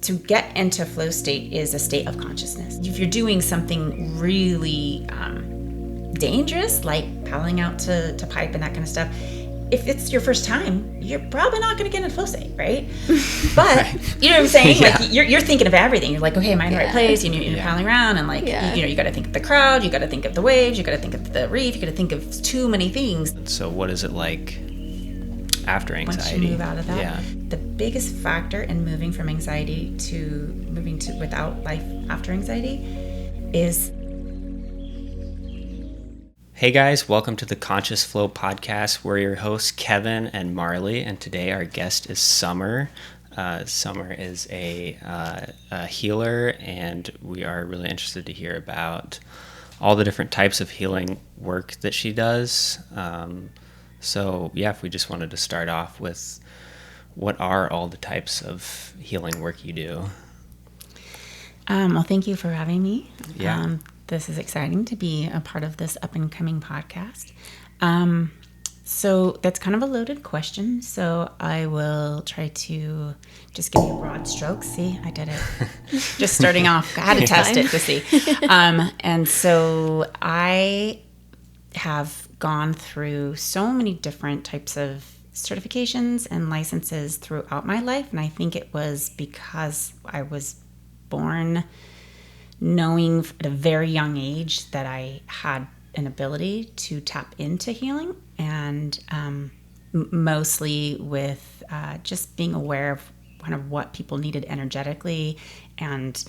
to get into flow state is a state of consciousness. If you're doing something really dangerous, like paddling out to pipe and that kind of stuff, if it's your first time, you're probably not going to get into flow state, right? But right. You know what I'm saying? Yeah. Like you're thinking of everything. You're like, okay, am I in the right place? And you're paddling around, and like you got to think of the crowd, you got to think of the waves, you got to think of the reef, you got to think of too many things. So what is it like after anxiety? Once you move out of that, yeah. The biggest factor in moving from anxiety to moving to without life after anxiety is. Hey guys, welcome to the Conscious Flow podcast. We're your hosts, Kevin and Marley, and today our guest is Summer. Summer is a healer, and we are really interested to hear about all the different types of healing work that she does. If we just wanted to start off with, what are all the types of healing work you do? Well, thank you for having me. Yeah. This is exciting to be a part of this up-and-coming podcast. So that's kind of a loaded question, so I will try to just give you broad strokes. See, I did it. Just starting off, I had to test it to see. And so I have gone through so many different types of certifications and licenses throughout my life, and I think it was because I was born knowing at a very young age that I had an ability to tap into healing, and mostly with just being aware of kind of what people needed energetically, and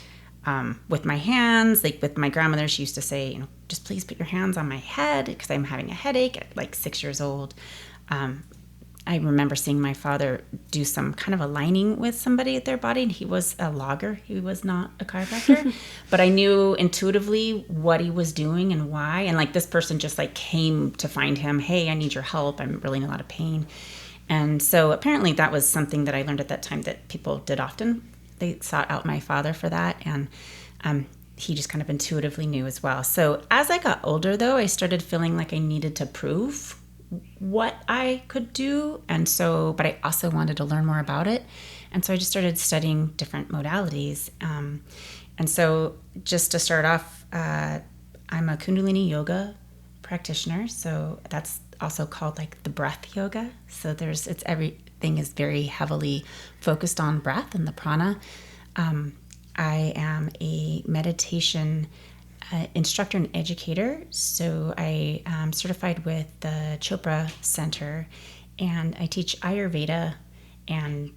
with my hands, like with my grandmother, she used to say, just please put your hands on my head because I'm having a headache at like 6 years old. I remember seeing my father do some kind of aligning with somebody at their body, and he was a logger. He was not a chiropractor, but I knew intuitively what he was doing and why. And like this person just like came to find him. Hey, I need your help. I'm really in a lot of pain. And so apparently that was something that I learned at that time that people did often. They sought out my father for that. And he just kind of intuitively knew as well. So as I got older though, I started feeling like I needed to prove what I could do, but I also wanted to learn more about it, and so I just started studying different modalities. And so just to start off, I'm a Kundalini yoga practitioner, so that's also called like the breath yoga. So everything is very heavily focused on breath and the prana. I am a meditation instructor and educator, so I am certified with the Chopra Center, and I teach Ayurveda and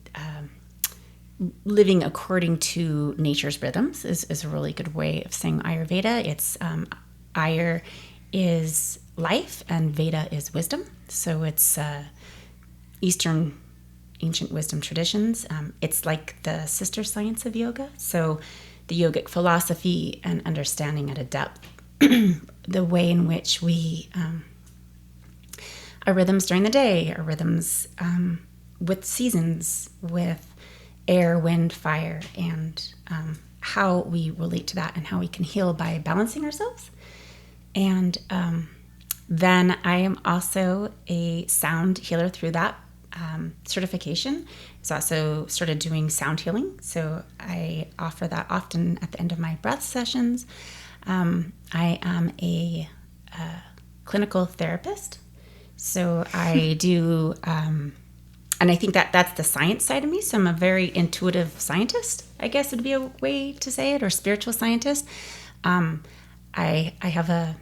living according to nature's rhythms is a really good way of saying Ayurveda. It's Ayur is life and Veda is wisdom, so it's Eastern ancient wisdom traditions. It's like the sister science of yoga, so the yogic philosophy and understanding at a depth, the way in which we, our rhythms during the day, our rhythms with seasons, with air, wind, fire, and how we relate to that and how we can heal by balancing ourselves. And then I am also a sound healer through that certification. So also started doing sound healing. So I offer that often at the end of my breath sessions. I am a clinical therapist. So I do, and I think that's the science side of me. So I'm a very intuitive scientist, I guess would be a way to say it, or spiritual scientist. I have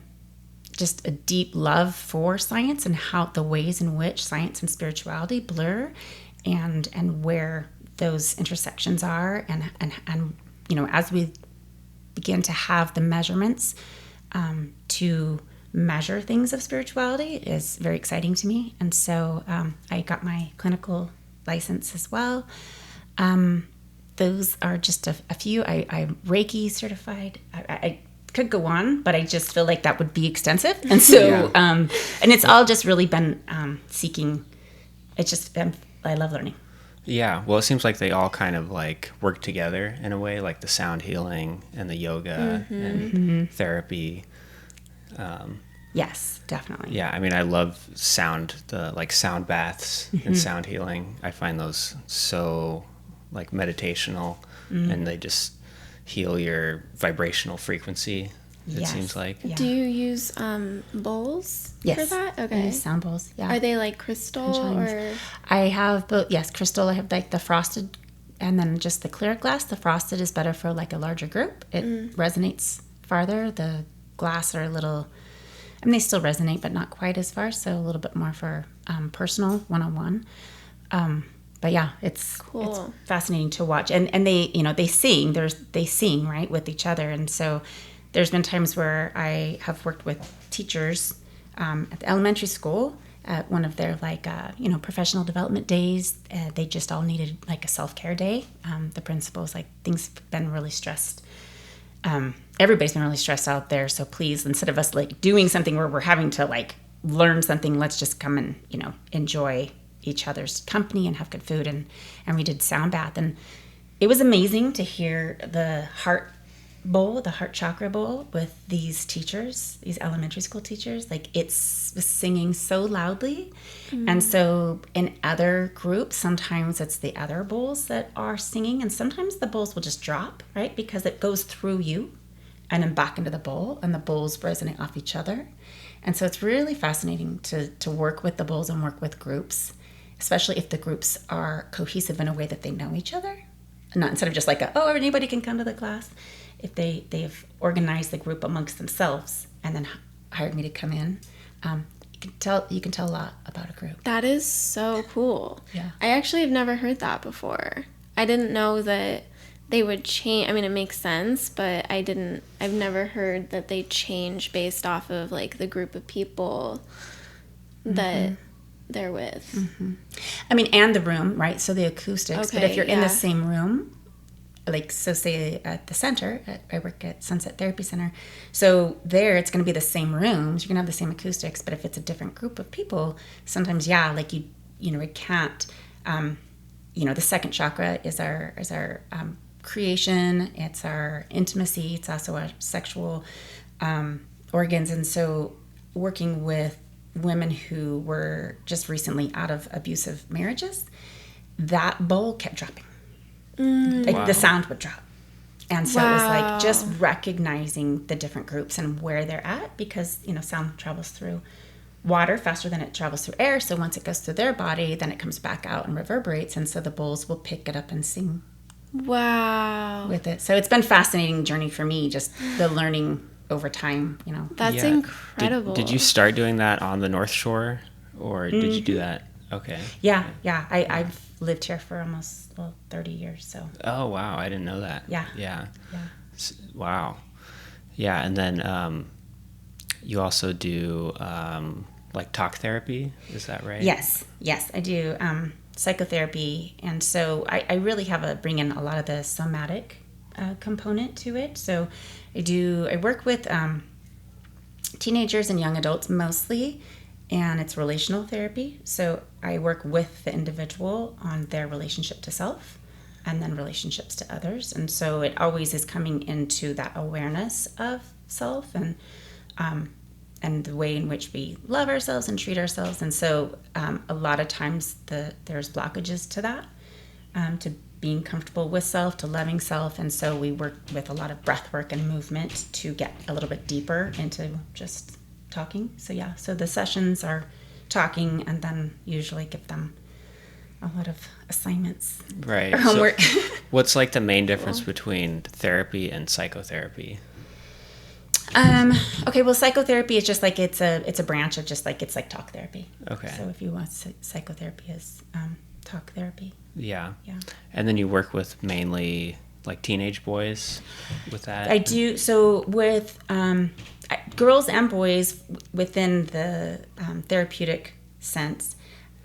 just a deep love for science and how the ways in which science and spirituality blur, and where those intersections are, and as we begin to have the measurements to measure things of spirituality is very exciting to me. And so I got my clinical license as well. Those are just a few. I'm Reiki certified. I could go on, but I just feel like that would be extensive. And so, and it's all just really been seeking. It's just, I love learning. Yeah. Well, it seems like they all kind of like work together in a way, like the sound healing and the yoga and therapy. Yes, definitely. Yeah. I mean, I love sound baths and sound healing. I find those so like meditational. and they just heal your vibrational frequency, it Yes. seems like. Yeah. Do you use bowls Yes. for that? I Okay. use sound bowls. Yeah. Are they like crystal chimes. or? I have both. Yes, crystal. I have like the frosted, and then just the clear glass. The frosted is better for like a larger group. It resonates farther. The glass are a little. I mean, they still resonate, but not quite as far. So a little bit more for personal, one-on-one. But yeah, it's Cool. fascinating to watch. And they, they sing. They sing right with each other. And so there's been times where I have worked with teachers at the elementary school at one of their professional development days. They just all needed like a self-care day. The principal's like, things have been really stressed. Everybody's been really stressed out there. So please, instead of us like doing something where we're having to like learn something, let's just come and, enjoy each other's company and have good food. And we did sound bath. And it was amazing to hear the heart chakra bowl with these teachers, these elementary school teachers. Like was singing so loudly. And so in other groups, sometimes it's the other bowls that are singing, and sometimes the bowls will just drop, right? Because it goes through you and then back into the bowl, and the bowls resonate off each other. And so it's really fascinating to work with the bowls and work with groups, especially if the groups are cohesive in a way that they know each other. Not instead of just like, anybody can come to the class. If they've organized the group amongst themselves and then hired me to come in, you can tell a lot about a group. That is so cool. Yeah. I actually have never heard that before. I didn't know that they would change. I mean, it makes sense, but I've never heard that they change based off of like the group of people that they're with. I mean, and the room, right? So the acoustics. But Okay, if you're in yeah. the same room, like, so say at the center, I work at Sunset Therapy Center. So there, it's going to be the same rooms. You're going to have the same acoustics. But if it's a different group of people, sometimes, like it can't, the second chakra is our creation. It's our intimacy. It's also our sexual organs. And so working with women who were just recently out of abusive marriages, that bowl kept dropping. Like the sound would drop. And so it was like just recognizing the different groups and where they're at, because, sound travels through water faster than it travels through air. So once it goes through their body, then it comes back out and reverberates. And so the bowls will pick it up and sing Wow. with it. So it's been a fascinating journey for me, just the learning over time, That's Yeah. incredible. Did you start doing that on the North Shore, or did you do that? Okay. Yeah. I've lived here for almost 30 years. So Oh, wow. I didn't know that. Yeah. Yeah. yeah. Wow. Yeah. And then you also do like talk therapy. Is that right? Yes, I do psychotherapy, and so I really bring in a lot of the somatic component to it. So I work with teenagers and young adults mostly, and it's relational therapy. So I work with the individual on their relationship to self and then relationships to others. And so it always is coming into that awareness of self and the way in which we love ourselves and treat ourselves. And so a lot of times there's blockages to that, to being comfortable with self, to loving self. And so we work with a lot of breath work and movement to get a little bit deeper into just talking. So the sessions are talking, and then usually give them a lot of assignments Right. or homework. So what's like the main difference between therapy and psychotherapy? Okay, well, psychotherapy is just like it's a branch of just like it's like talk therapy. Okay. So if you want psychotherapy is talk therapy. Yeah. Yeah. And then you work with mainly like teenage boys with that? I do. So with girls and boys within the therapeutic sense,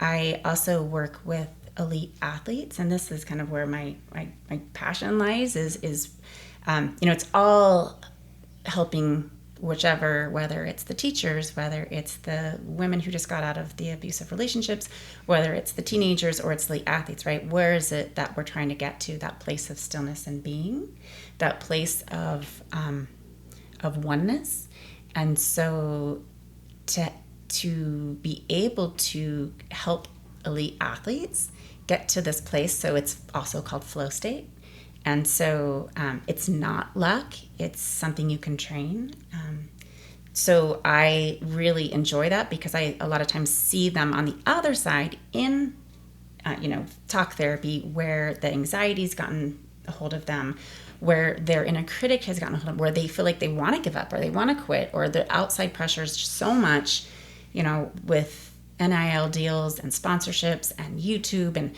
I also work with elite athletes, and this is kind of where my passion lies. Is it's all helping whether it's the teachers, whether it's the women who just got out of the abusive relationships, whether it's the teenagers or it's the athletes, right? Where is it that we're trying to get to, that place of stillness and being, that place of oneness? And so to be able to help elite athletes get to this place, so it's also called flow state, And so it's not luck. It's something you can train. So I really enjoy that because I a lot of times see them on the other side in, talk therapy where the anxiety's gotten a hold of them, where their inner critic has gotten a hold of them, where they feel like they want to give up or they want to quit, or the outside pressure is just so much, with NIL deals and sponsorships and YouTube and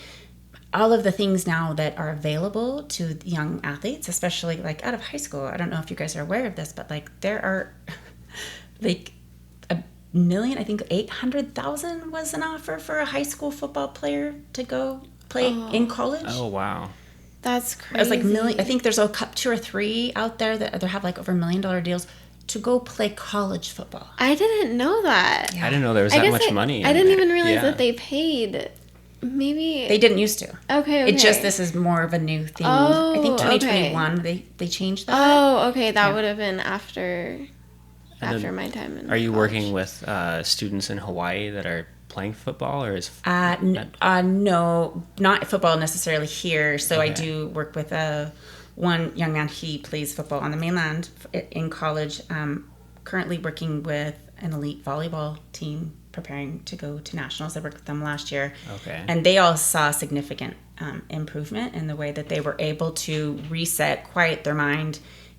all of the things now that are available to young athletes, especially like out of high school. I don't know if you guys are aware of this, but like there are like 1,000,000, I think 800,000 was an offer for a high school football player to go play in college. Oh, wow. That's crazy. It was like million. I think there's a couple, 2 or 3 out there that have like over $1 million deals to go play college football. I didn't know that. I didn't know there was that much money. I didn't even realize that they paid. Maybe they didn't used to. Okay. It just, this is more of a new thing. I think 2021 they changed that. Oh, okay. That would have been after my time. In Are you college. working with students in Hawaii that are playing football, or is no, not football necessarily here. So I Okay. do work with one young man. He plays football on the mainland in college. Currently working with an elite volleyball team preparing to go to nationals. I worked with them last year. Okay. And they all saw significant improvement in the way that they were able to reset, quiet their mind,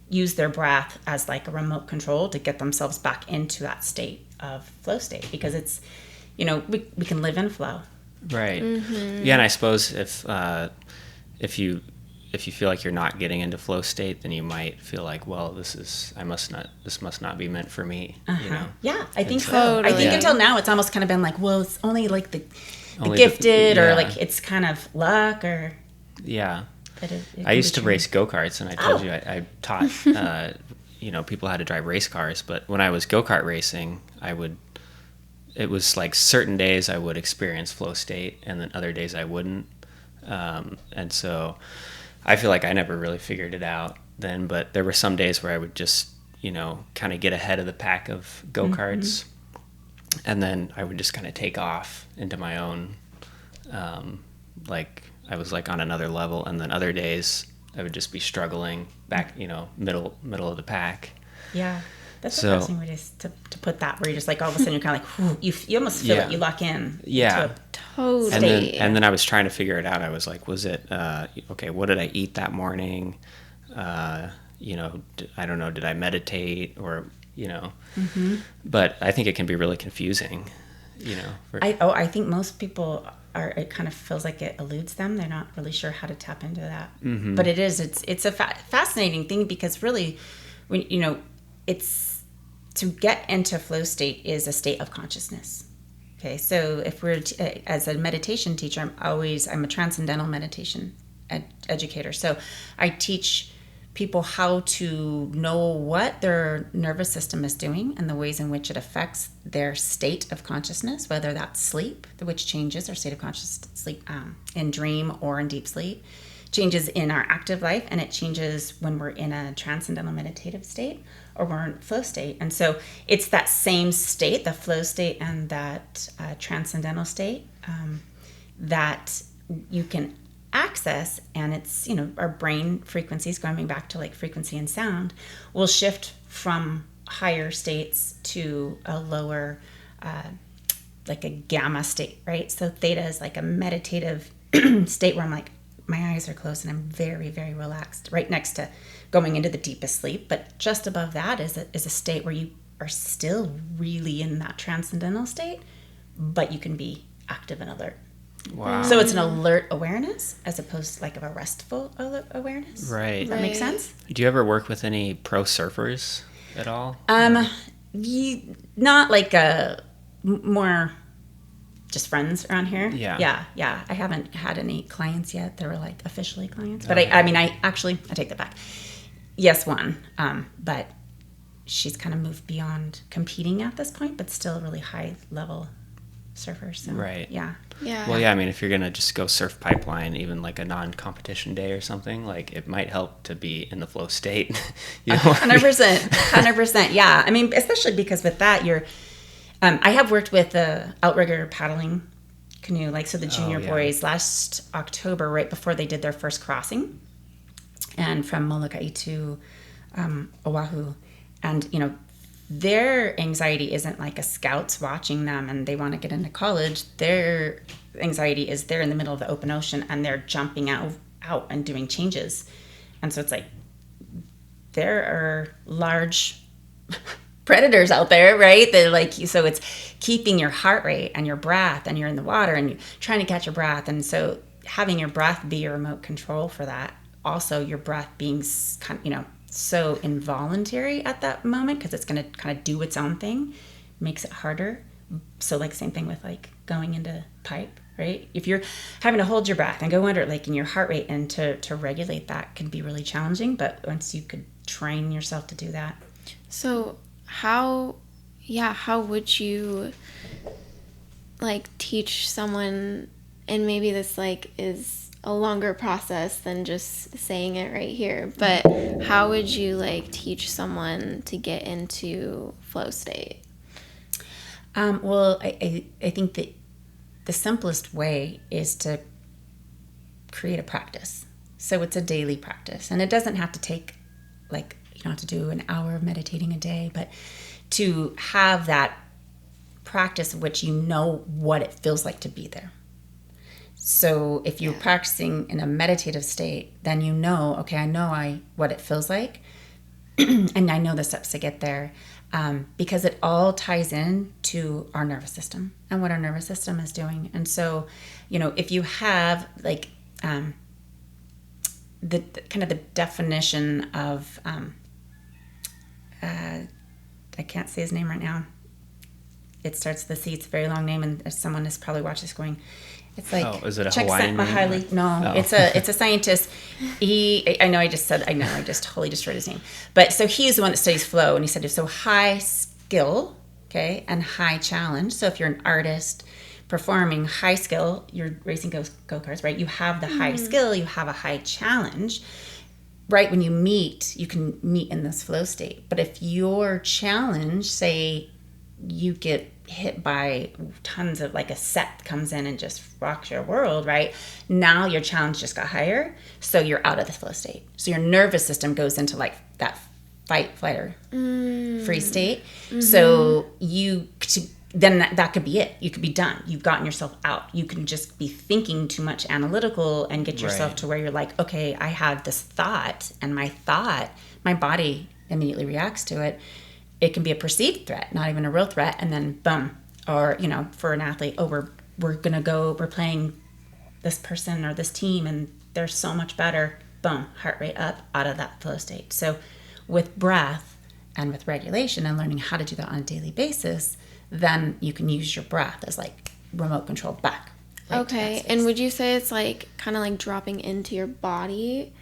use their breath as like a remote control to get themselves back into that state of flow state, because it's, we can live in flow. Right. Mm-hmm. Yeah, and I suppose if you feel like you're not getting into flow state, then you might feel like, well, this must not be meant for me. Yeah, I think so. Totally. I think until now it's almost kind of been like, well, it's only like the gifted or like it's kind of luck or. Yeah. It I used to race go-karts, and I told you I taught people how to drive race cars. But when I was go-kart racing, it was like certain days I would experience flow state, and then other days I wouldn't. And so I feel like I never really figured it out then, but there were some days where I would just, kind of get ahead of the pack of go-karts, and then I would just kind of take off into my own, I was like on another level, and then other days I would just be struggling back, middle of the pack. Yeah. That's a fascinating way to put that, where you're just like, all of a sudden you're kind of like, whew, you almost feel it, you lock in. Yeah. Totally. And then I was trying to figure it out. I was like, was it, okay, what did I eat that morning? I don't know, did I meditate or, but I think it can be really confusing, I think most people it kind of feels like it eludes them. They're not really sure how to tap into that. Mm-hmm. But it's a fascinating thing, because really, when, it's to get into flow state is a state of consciousness. Okay, so if we're as a meditation teacher, I'm a transcendental meditation educator. So I teach people how to know what their nervous system is doing and the ways in which it affects their state of consciousness, whether that's sleep, which changes our state of consciousness, sleep in dream or in deep sleep, changes in our active life, and it changes when we're in a transcendental meditative state or we're in flow state. And so it's that same state, the flow state and that transcendental state, that you can access, and it's, our brain frequencies, going back to like frequency and sound, will shift from higher states to a lower, like a gamma state, right? So theta is like a meditative state where I'm like, my eyes are closed and I'm very, very relaxed, right next to going into the deepest sleep. But just above that is a state where you are still really in that transcendental state, but you can be active and alert. Wow. So it's an alert awareness as opposed to like of a restful awareness. Right. Does that make sense? Do you ever work with any pro surfers at all? Not like more just friends around here. Yeah. Yeah. I haven't had any clients yet. They were like officially clients. But I take that back. Yes, one. But she's kind of moved beyond competing at this point, but still really high level surfers. So, right. Yeah. Yeah. Well, yeah, I mean, if you're going to just go surf pipeline, even like a non-competition day or something, like it might help to be in the flow state. 100%. Yeah. I mean, especially because with that, I have worked with the outrigger paddling canoe, so the junior boys last October, right before they did their first crossing. and from Molokai to Oahu. And, their anxiety isn't like a scout's watching them and they want to get into college. Their anxiety is they're in the middle of the open ocean and they're jumping out and doing changes. And so it's like there are large predators out there, right? They're like, so it's keeping your heart rate and your breath, and you're in the water and you're trying to catch your breath. And so having your breath be your remote control for that, also your breath being so involuntary at that moment, because it's going to kind of do its own thing, makes it harder. So like same thing with like going into pipe, right? If you're having to hold your breath and go under, like in your heart rate, and to regulate that can be really challenging. But once you could train yourself to do that. So how would you like teach someone, and maybe this like is a longer process than just saying it right here, but how would you like teach someone to get into flow state? Well, I think that the simplest way is to create a practice. So it's a daily practice, and it doesn't have to take like, you don't have to do an hour of meditating a day, but to have that practice of which you know what it feels like to be there. So if you're practicing in a meditative state, then you know, okay, I know what it feels like, and I know the steps to get there, because it all ties in to our nervous system and what our nervous system is doing. And so, if you have like the kind of the definition of I can't say his name right now. It starts with a C. It's a very long name, and someone has probably watched this going. It's like, is it a Hawaiian name? No, it's a scientist. I just totally destroyed his name. But so he's the one that studies flow, and he said so high skill, okay, and high challenge. So if you're an artist performing high skill, you're racing go-karts, right? You have the high skill, you have a high challenge. Right when you meet, you can meet in this flow state. But if your challenge, say you get hit by tons of, like a set comes in and just rocks your world, right? Now your challenge just got higher, so you're out of the flow state. So your nervous system goes into like that fight, flight, or freeze state. Mm-hmm. So then that could be it. You could be done. You've gotten yourself out. You can just be thinking too much analytical and get yourself to where you're like, okay, I have this thought, and my body immediately reacts to it. It can be a perceived threat, not even a real threat, and then boom. Or, for an athlete, we're playing this person or this team, and they're so much better. Boom, heart rate up, out of that flow state. So with breath and with regulation and learning how to do that on a daily basis, then you can use your breath as like remote control back. Right, okay. And would you say it's like kind of like dropping into your body,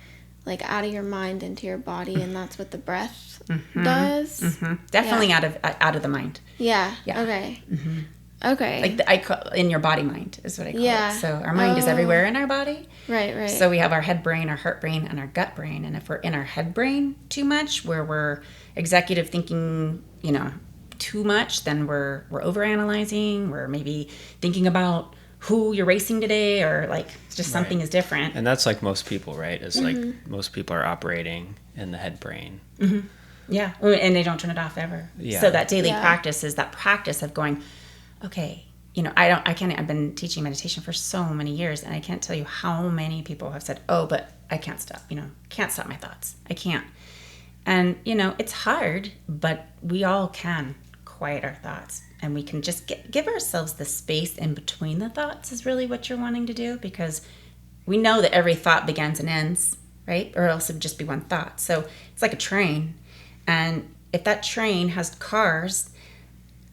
like out of your mind into your body, and that's what the breath does? Mm-hmm. Definitely out of the mind. Yeah. Okay. Mm-hmm. Okay. Like in your body mind is what I call it. So our mind is everywhere in our body. Right. So we have our head brain, our heart brain, and our gut brain. And if we're in our head brain too much, where we're executive thinking, too much, then we're overanalyzing. We're maybe thinking about who you're racing today, or like just something is different. And that's like most people, right? It's like most people are operating in the head brain. Mm-hmm. Yeah, and they don't turn it off ever. Yeah. So that daily practice is that practice of going, okay, I've been teaching meditation for so many years, and I can't tell you how many people have said, oh, but I can't stop, can't stop my thoughts. I can't. And, it's hard, but we all can quiet our thoughts, and we can just give ourselves the space in between the thoughts is really what you're wanting to do, because we know that every thought begins and ends, right? Or else it would just be one thought. So it's like a train. And if that train has cars,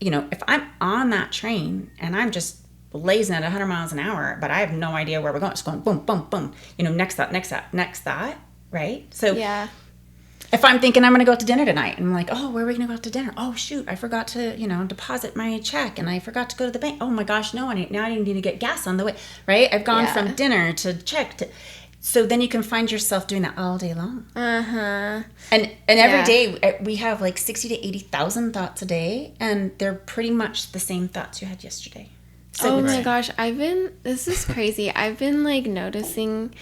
if I'm on that train and I'm just blazing at 100 miles an hour, but I have no idea where we're going, it's going boom, boom, boom, next thought, right? So yeah. If I'm thinking I'm going to go out to dinner tonight, and I'm like, oh, where are we going to go out to dinner? Oh, shoot, I forgot to, deposit my check, and I forgot to go to the bank. Oh, my gosh, now I need to get gas on the way, right? I've gone from dinner to check. So then you can find yourself doing that all day long. Uh-huh. And every day we have like 60 to 80,000 thoughts a day, and they're pretty much the same thoughts you had yesterday. So my gosh, this is crazy. I've been like noticing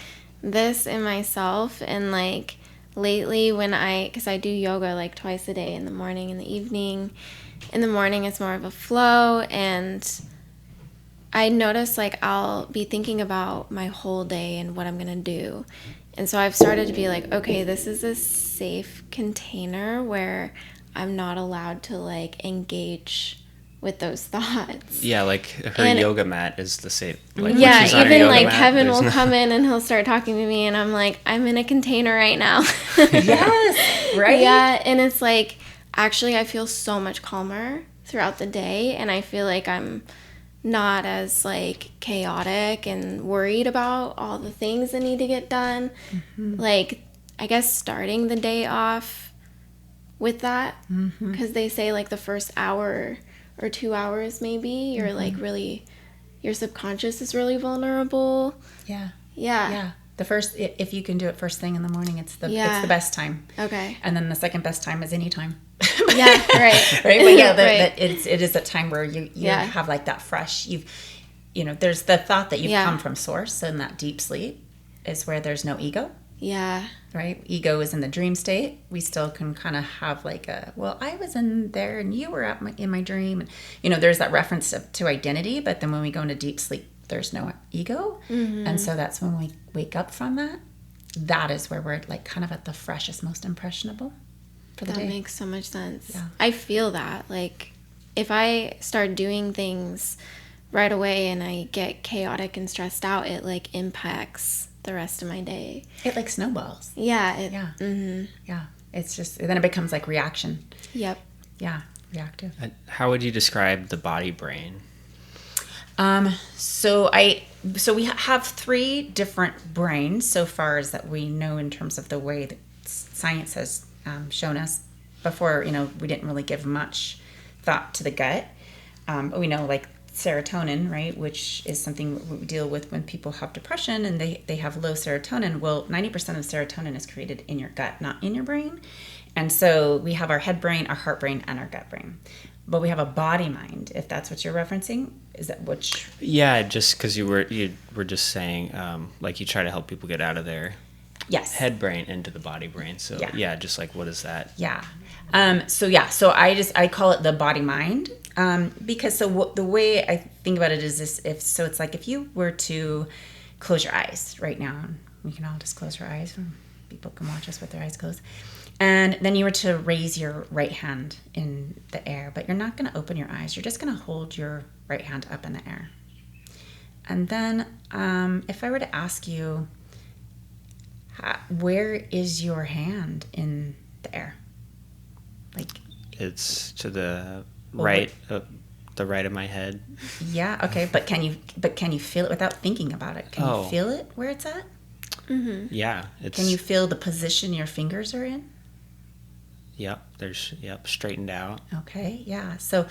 this in myself. And like lately because I do yoga like twice a day, in the morning and the evening. In the morning it's more of a flow, and I notice like I'll be thinking about my whole day and what I'm gonna do. And so I've started to be like, okay, this is a safe container where I'm not allowed to like engage with those thoughts. Yeah, like her yoga mat is the same. Like, when Yeah, she's on her even yoga like mat, Kevin there's will no- come in and he'll start talking to me, and I'm like, I'm in a container right now. Yes, right? Yeah, and it's like, actually I feel so much calmer throughout the day, and I feel like I'm not as like chaotic and worried about all the things that need to get done. Like, I guess starting the day off with that, because they say like the first hour or 2 hours maybe you're like really, your subconscious is really vulnerable. Yeah. Yeah. Yeah. The first, if you can do it first thing in the morning, it's the Yeah. it's the best time. Okay. And then the second best time is any time. Yeah, right. Right. But yeah, Right. it is a time where you Yeah. have like that fresh. There's the thought that you've Yeah. come from source, and that deep sleep is where there's no ego. Yeah. Right. Ego is in the dream state. We still can kind of have like I was in there and you were in my dream, and there's that reference to identity. But then when we go into deep sleep, there's no ego, and so that's when we wake up from that. That is where we're like kind of at the freshest, most impressionable for the That day. makes so much sense. Yeah. I feel that. Like, if I start doing things right away and I get chaotic and stressed out, it like impacts the rest of my day. It like snowballs. Yeah. Yeah. Mm-hmm. Yeah. It's just then it becomes like reaction. Yep. Yeah. Reactive. How would you describe the body brain? So we have 3 different brains so far as that we know in terms of the way that science has shown us. Before, we didn't really give much thought to the gut. But we know like serotonin, right, which is something we deal with when people have depression and they have low serotonin. Well, 90% of serotonin is created in your gut, not in your brain. And so we have our head brain, our heart brain, and our gut brain. But we have a body mind, if that's what you're referencing. Is that which? Yeah, just because you were just saying, like, you try to help people get out of their Yes. head brain into the body brain. So yeah, just like, what is that? Yeah. So I call it the body mind, because the way I think about it is this: it's like if you were to close your eyes right now, we can all just close our eyes. People can watch us with their eyes closed. And then you were to raise your right hand in the air, but you're not going to open your eyes. You're just going to hold your right hand up in the air. And then if I were to ask you, where is your hand in the air? Like, It's to the right of my head. yeah, okay, but can you feel it without thinking about it? Can you feel it where it's at? Mm-hmm. Yeah, it's. Can you feel the position your fingers are in? Yep, straightened out. Okay, yeah. So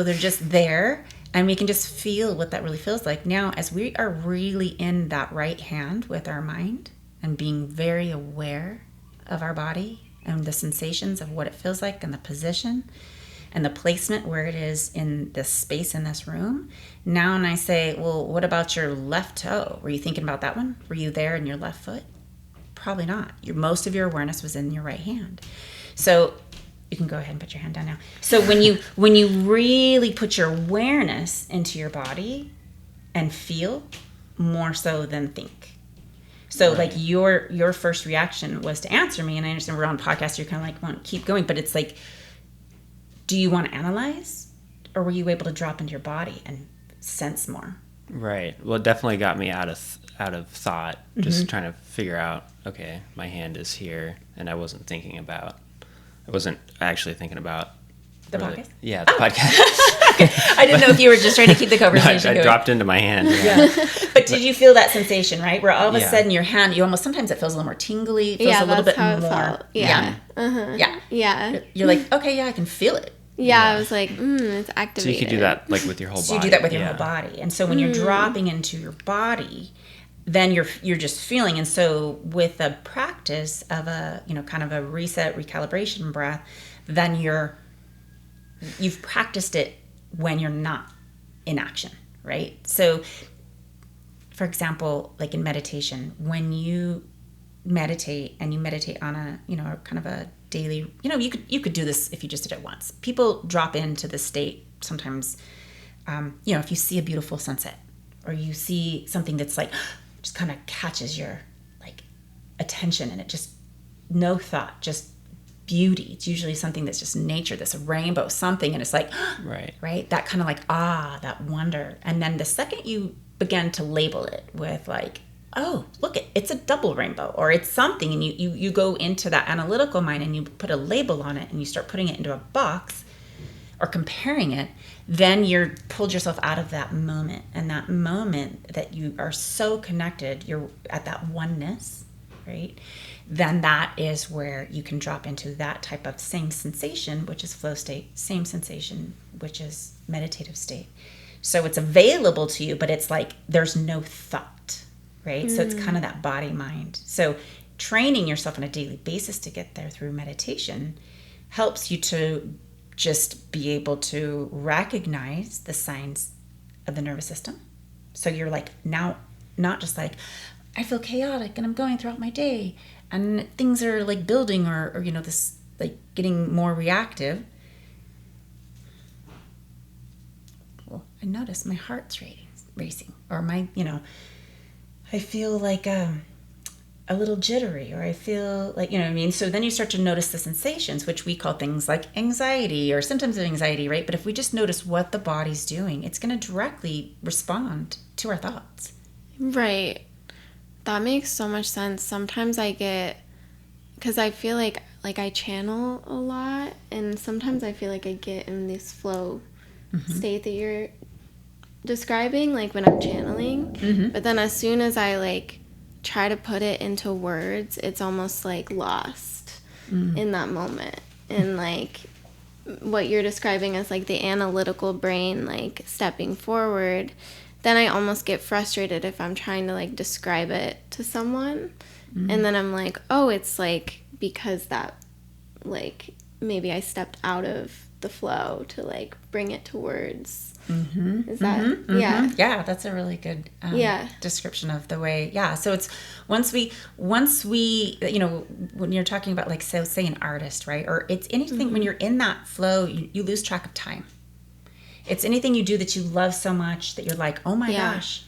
they're just there, and we can just feel what that really feels like. Now, as we are really in that right hand with our mind and being very aware of our body and the sensations of what it feels like and the position and the placement where it is in this space in this room. Now, when I say, well, what about your left toe? Were you thinking about that one? Were you there in your left foot? Probably not. Most of your awareness was in your right hand. So you can go ahead and put your hand down now. So when you really put your awareness into your body and feel more so than think. So like your first reaction was to answer me, and I understand we're on podcast, you're kind of like, want to keep going, but it's like, do you want to analyze, or were you able to drop into your body and sense more? Right. Well, it definitely got me out of thought, just trying to figure out, okay, my hand is here, and I wasn't actually thinking about The podcast? Yeah, the podcast. I didn't know if you were just trying to keep the conversation I going. dropped into my hand. Yeah. But did you feel that sensation, right? Where all of a Yeah. sudden your hand, sometimes it feels a little more tingly, it feels Yeah, a little that's bit how it more. felt. Yeah. Uh-huh. Yeah. Yeah. You're like, okay, yeah, I can feel it. Yeah, I was like, it's activated. So you could do that like with your whole body. So you do that with your Yeah. whole body. And so when you're dropping into your body, then you're just feeling. And so with the practice of a, kind of a reset, recalibration breath, then you've practiced it when you're not in action, right? So for example, like in meditation, when you meditate and you meditate on a, kind of a daily, you could do this if you just did it once. People drop into this state sometimes, if you see a beautiful sunset or you see something that's like, just kind of catches your like attention, and it just, no thought, just beauty. It's usually something that's just nature, this rainbow, something, and it's like, right, that kind of like, that wonder. And then the second you begin to label it with like, oh, look, it's a double rainbow, or it's something, and you go into that analytical mind and you put a label on it and you start putting it into a box or comparing it, then you're pulled yourself out of that moment. And that moment that you are so connected, you're at that oneness, right? Then that is where you can drop into that type of same sensation, which is flow state, same sensation, which is meditative state. So it's available to you, but it's like there's no thought, right? So it's kind of that body mind. So training yourself on a daily basis to get there through meditation helps you to just be able to recognize the signs of the nervous system. So you're like now not just like, I feel chaotic and I'm going throughout my day and things are like building or this like getting more reactive. Well, I notice my heart's racing, or my, I feel like a little jittery, or I feel like, what I mean? So then you start to notice the sensations, which we call things like anxiety or symptoms of anxiety, right? But if we just notice what the body's doing, it's going to directly respond to our thoughts. Right. That makes so much sense. Sometimes I get, because I feel like I channel a lot, and sometimes I feel like I get in this flow state that you're describing, like when I'm channeling. But then as soon as I like try to put it into words, it's almost like lost in that moment. And like what you're describing as like the analytical brain, like stepping forward, then I almost get frustrated if I'm trying to like describe it to someone. And then I'm like, oh, it's like because that like maybe I stepped out of the flow to like bring it to words. Is that yeah, that's a really good description of the way. So it's once we when you're talking about like say an artist, right, or it's anything, when you're in that flow, you lose track of time. It's anything you do that you love so much that you're like, oh my gosh,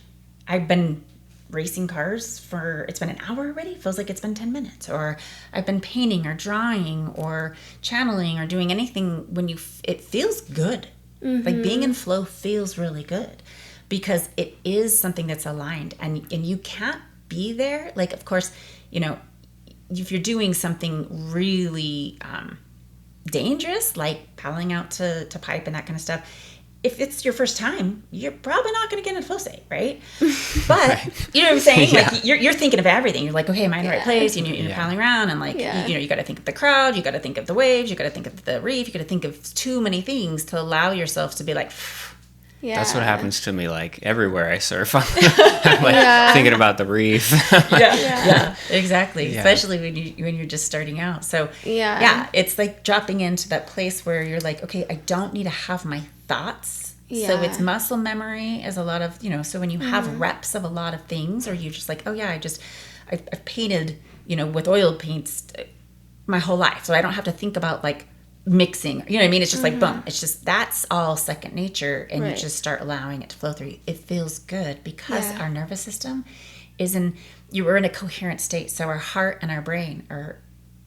I've been racing cars for, it's been an hour already, feels like it's been 10 minutes, or I've been painting or drawing or channeling or doing anything. When it feels good. Like being in flow feels really good because it is something that's aligned, and you can't be there. Like, of course, if you're doing something really dangerous, like paddling out to pipe and that kind of stuff, if it's your first time, you're probably not going to get in a flow state, right? But you know what I'm saying? Like you're thinking of everything. You're like, okay, am I in the right place? You're paddling around, and like you got to think of the crowd, you got to think of the waves, you got to think of the reef, you got to think of too many things to allow yourself to be like. That's what happens to me. Like everywhere I surf, I'm like thinking about the reef. Exactly. Especially when you're just starting out. So it's like dropping into that place where you're like, okay, I don't need to have my thoughts. So it's muscle memory is a lot of, so when you have reps of a lot of things, or you're just like, oh yeah, I've painted, with oil paints my whole life. So I don't have to think about like mixing, you know what I mean? It's just like, boom, it's just, that's all second nature. And you just start allowing it to flow through. It feels good because our nervous system we're in a coherent state. So our heart and our brain are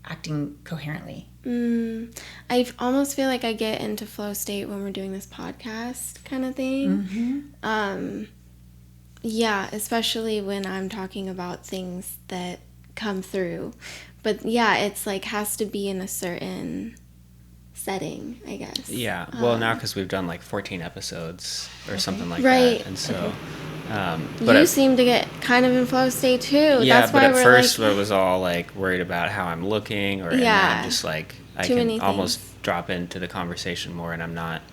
acting coherently. I almost feel like I get into flow state when we're doing this podcast kind of thing. Especially when I'm talking about things that come through. But it's like has to be in a certain setting, I guess. Yeah. Well, now because we've done like 14 episodes or something like that. And so... but you seem to get kind of in flow state too. Yeah, that's but why at we're first like, I was all like worried about how I'm looking, and then I'm just like I can almost drop into the conversation more, and I'm not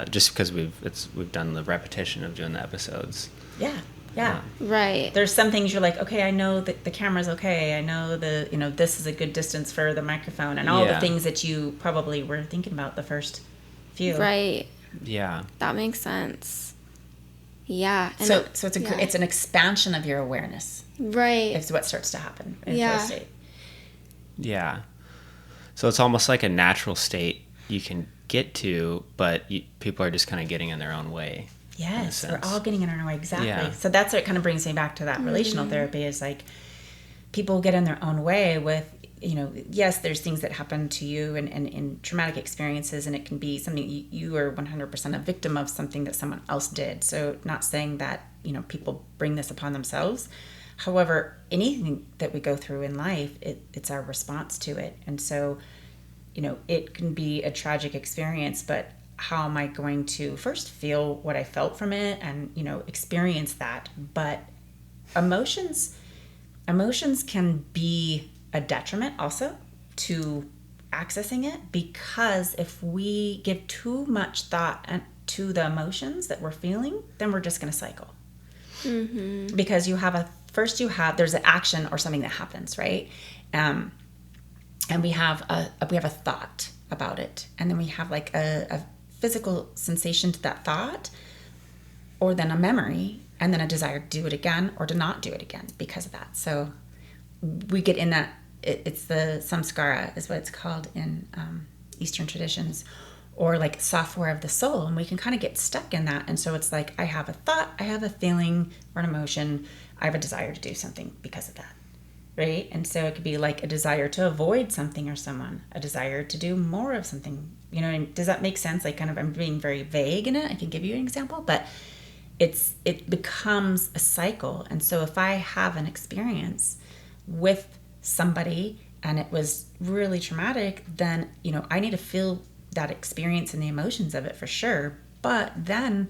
just because we've done the repetition of doing the episodes. Yeah. Right. There's some things you're like, okay, I know that the camera's okay. I know this is a good distance for the microphone, and all the things that you probably were thinking about the first few. Right. Yeah. That makes sense. Yeah. And So it's an expansion of your awareness. right. It's what starts to happen in Yeah. flow state. Yeah. So it's almost like a natural state you can get to, but people are just kind of getting in their own way. Yes, we're sense. all getting in our way. Exactly. Yeah. So that's what kind of brings me back to that relational therapy is like people get in their own way with, yes, there's things that happen to you and in traumatic experiences, and it can be something you are 100% a victim of something that someone else did. So not saying that, people bring this upon themselves. However, anything that we go through in life, it's our response to it. And so, it can be a tragic experience, but how am I going to first feel what I felt from it and, experience that? But emotions can be a detriment also to accessing it, because if we give too much thought to the emotions that we're feeling, then we're just going to cycle. Mm-hmm. Because there's an action or something that happens, right? And we have a thought about it, and then we have like a physical sensation to that thought, or then a memory, and then a desire to do it again or to not do it again because of that. So we get in that, it's the samskara is what it's called in Eastern traditions, or like software of the soul, and we can kind of get stuck in that. And so it's like, I have a thought, I have a feeling or an emotion, I have a desire to do something because of that, right? And so it could be like a desire to avoid something or someone, a desire to do more of something. Does that make sense? Like, kind of, I'm being very vague in it. I can give you an example, but it becomes a cycle. And so if I have an experience with somebody and it was really traumatic, then I need to feel that experience and the emotions of it for sure, but then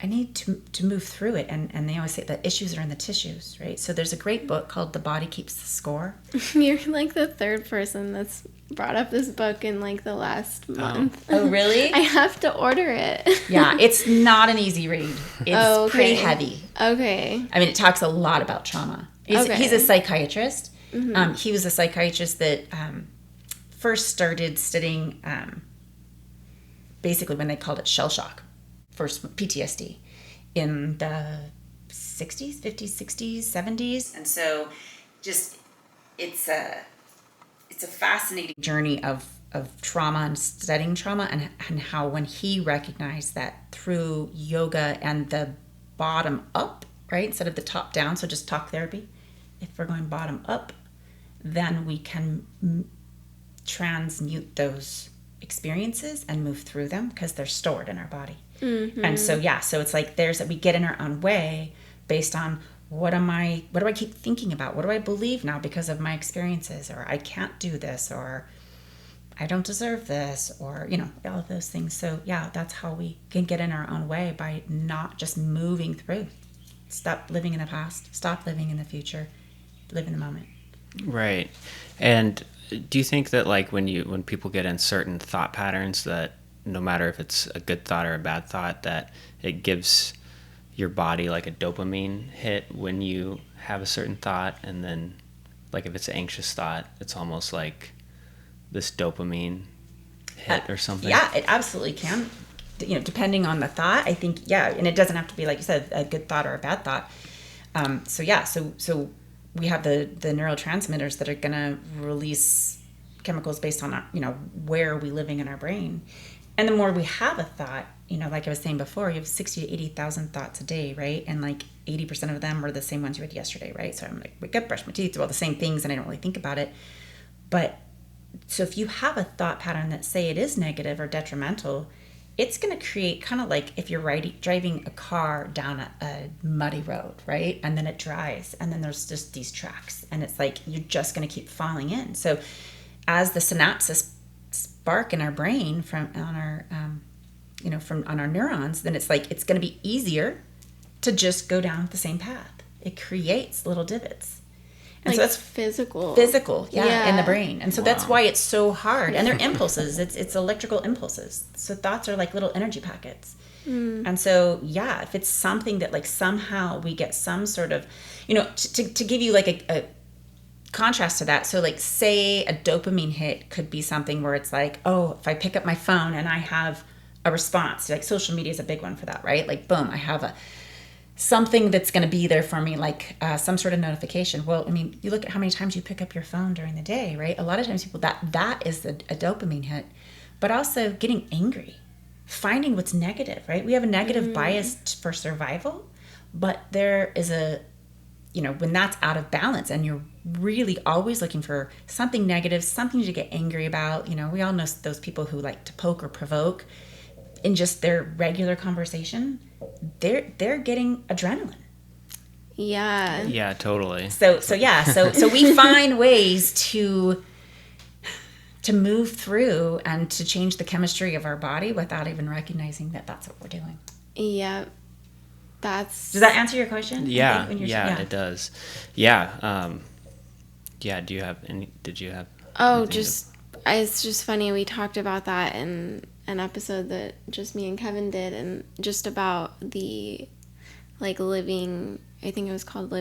I need to move through it. And they always say the issues are in the tissues, right? So there's a great book called The Body Keeps the Score. You're like the third person that's brought up this book in like the last month. Oh, really? I have to order it. Yeah, it's not an easy read. It's pretty heavy. Okay. I mean, it talks a lot about trauma. He's a psychiatrist. Mm-hmm. He was a psychiatrist that first started studying basically when they called it shell shock, first PTSD, in the 60s, 50s, 60s, 70s. And so just it's a fascinating journey of trauma and studying trauma, and how when he recognized that through yoga and the bottom up, right, instead of the top down, so just talk therapy, if we're going bottom up, then we can transmute those experiences and move through them because they're stored in our body. Mm-hmm. And so so it's like we get in our own way based on what do I keep thinking about? What do I believe now because of my experiences? Or I can't do this, or I don't deserve this, or all of those things. So that's how we can get in our own way, by not just moving through. Stop living in the past, stop living in the future, live in the moment. Right. And do you think that like when people get in certain thought patterns, that no matter if it's a good thought or a bad thought, that it gives your body like a dopamine hit when you have a certain thought, and then like if it's an anxious thought, it's almost like this dopamine hit or something? Yeah, it absolutely can. Depending on the thought, I think, and it doesn't have to be, like you said, a good thought or a bad thought. So we have the neurotransmitters that are going to release chemicals based on where are we living in our brain. And the more we have a thought, like I was saying before, you have 60 to 80,000 thoughts a day, right? And like 80% of them are the same ones you had yesterday, right? So I'm like, wake up, brush my teeth, do all the same things, and I don't really think about it. But so if you have a thought pattern that say it is negative or detrimental, it's going to create kind of like if you're driving a car down a muddy road, right? And then it dries, and then there's just these tracks, and it's like you're just going to keep falling in. So as the synapses spark in our brain from on our neurons, then it's like it's going to be easier to just go down the same path. It creates little divots. And so that's physical, in the brain. And so that's why it's so hard. And they're impulses. It's electrical impulses. So thoughts are like little energy packets. And so, if it's something that like somehow we get some sort of, to give you like a contrast to that. So like say a dopamine hit could be something where it's like, oh, if I pick up my phone and I have a response, like social media is a big one for that, right? Like, boom, I have something that's going to be there for me, like some sort of notification. Well, I mean, you look at how many times you pick up your phone during the day, right? A lot of times people, that is a dopamine hit. But also getting angry, finding what's negative, right? We have a negative bias for survival, but there is a, when that's out of balance and you're really always looking for something negative, something to get angry about. We all know those people who like to poke or provoke in just their regular conversation. They're getting adrenaline. Yeah. Yeah, totally. So we find ways to move through and to change the chemistry of our body without even recognizing that that's what we're doing. Yeah. Does that answer your question? Yeah, it does. Yeah. Did you have it's just funny. We talked about that in an episode that just me and Kevin did, and just about the living, I think it was called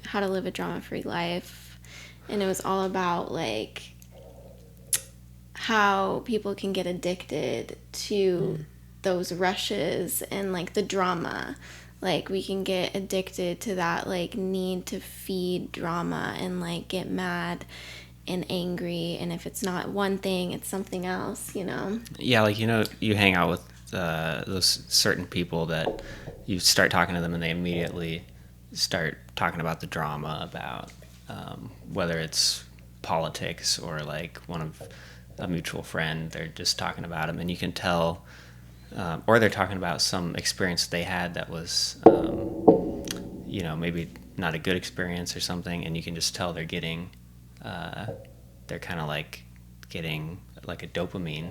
How to Live a Drama-Free Life. And it was all about how people can get addicted to those rushes and the drama. We can get addicted to that need to feed drama and get mad and angry, and if it's not one thing, it's something else. Yeah, you hang out with those certain people that you start talking to them and they immediately start talking about the drama, about whether it's politics or one of a mutual friend. They're just talking about them, and you can tell, or they're talking about some experience they had that was maybe not a good experience or something, and you can just tell they're getting they're kind of getting a dopamine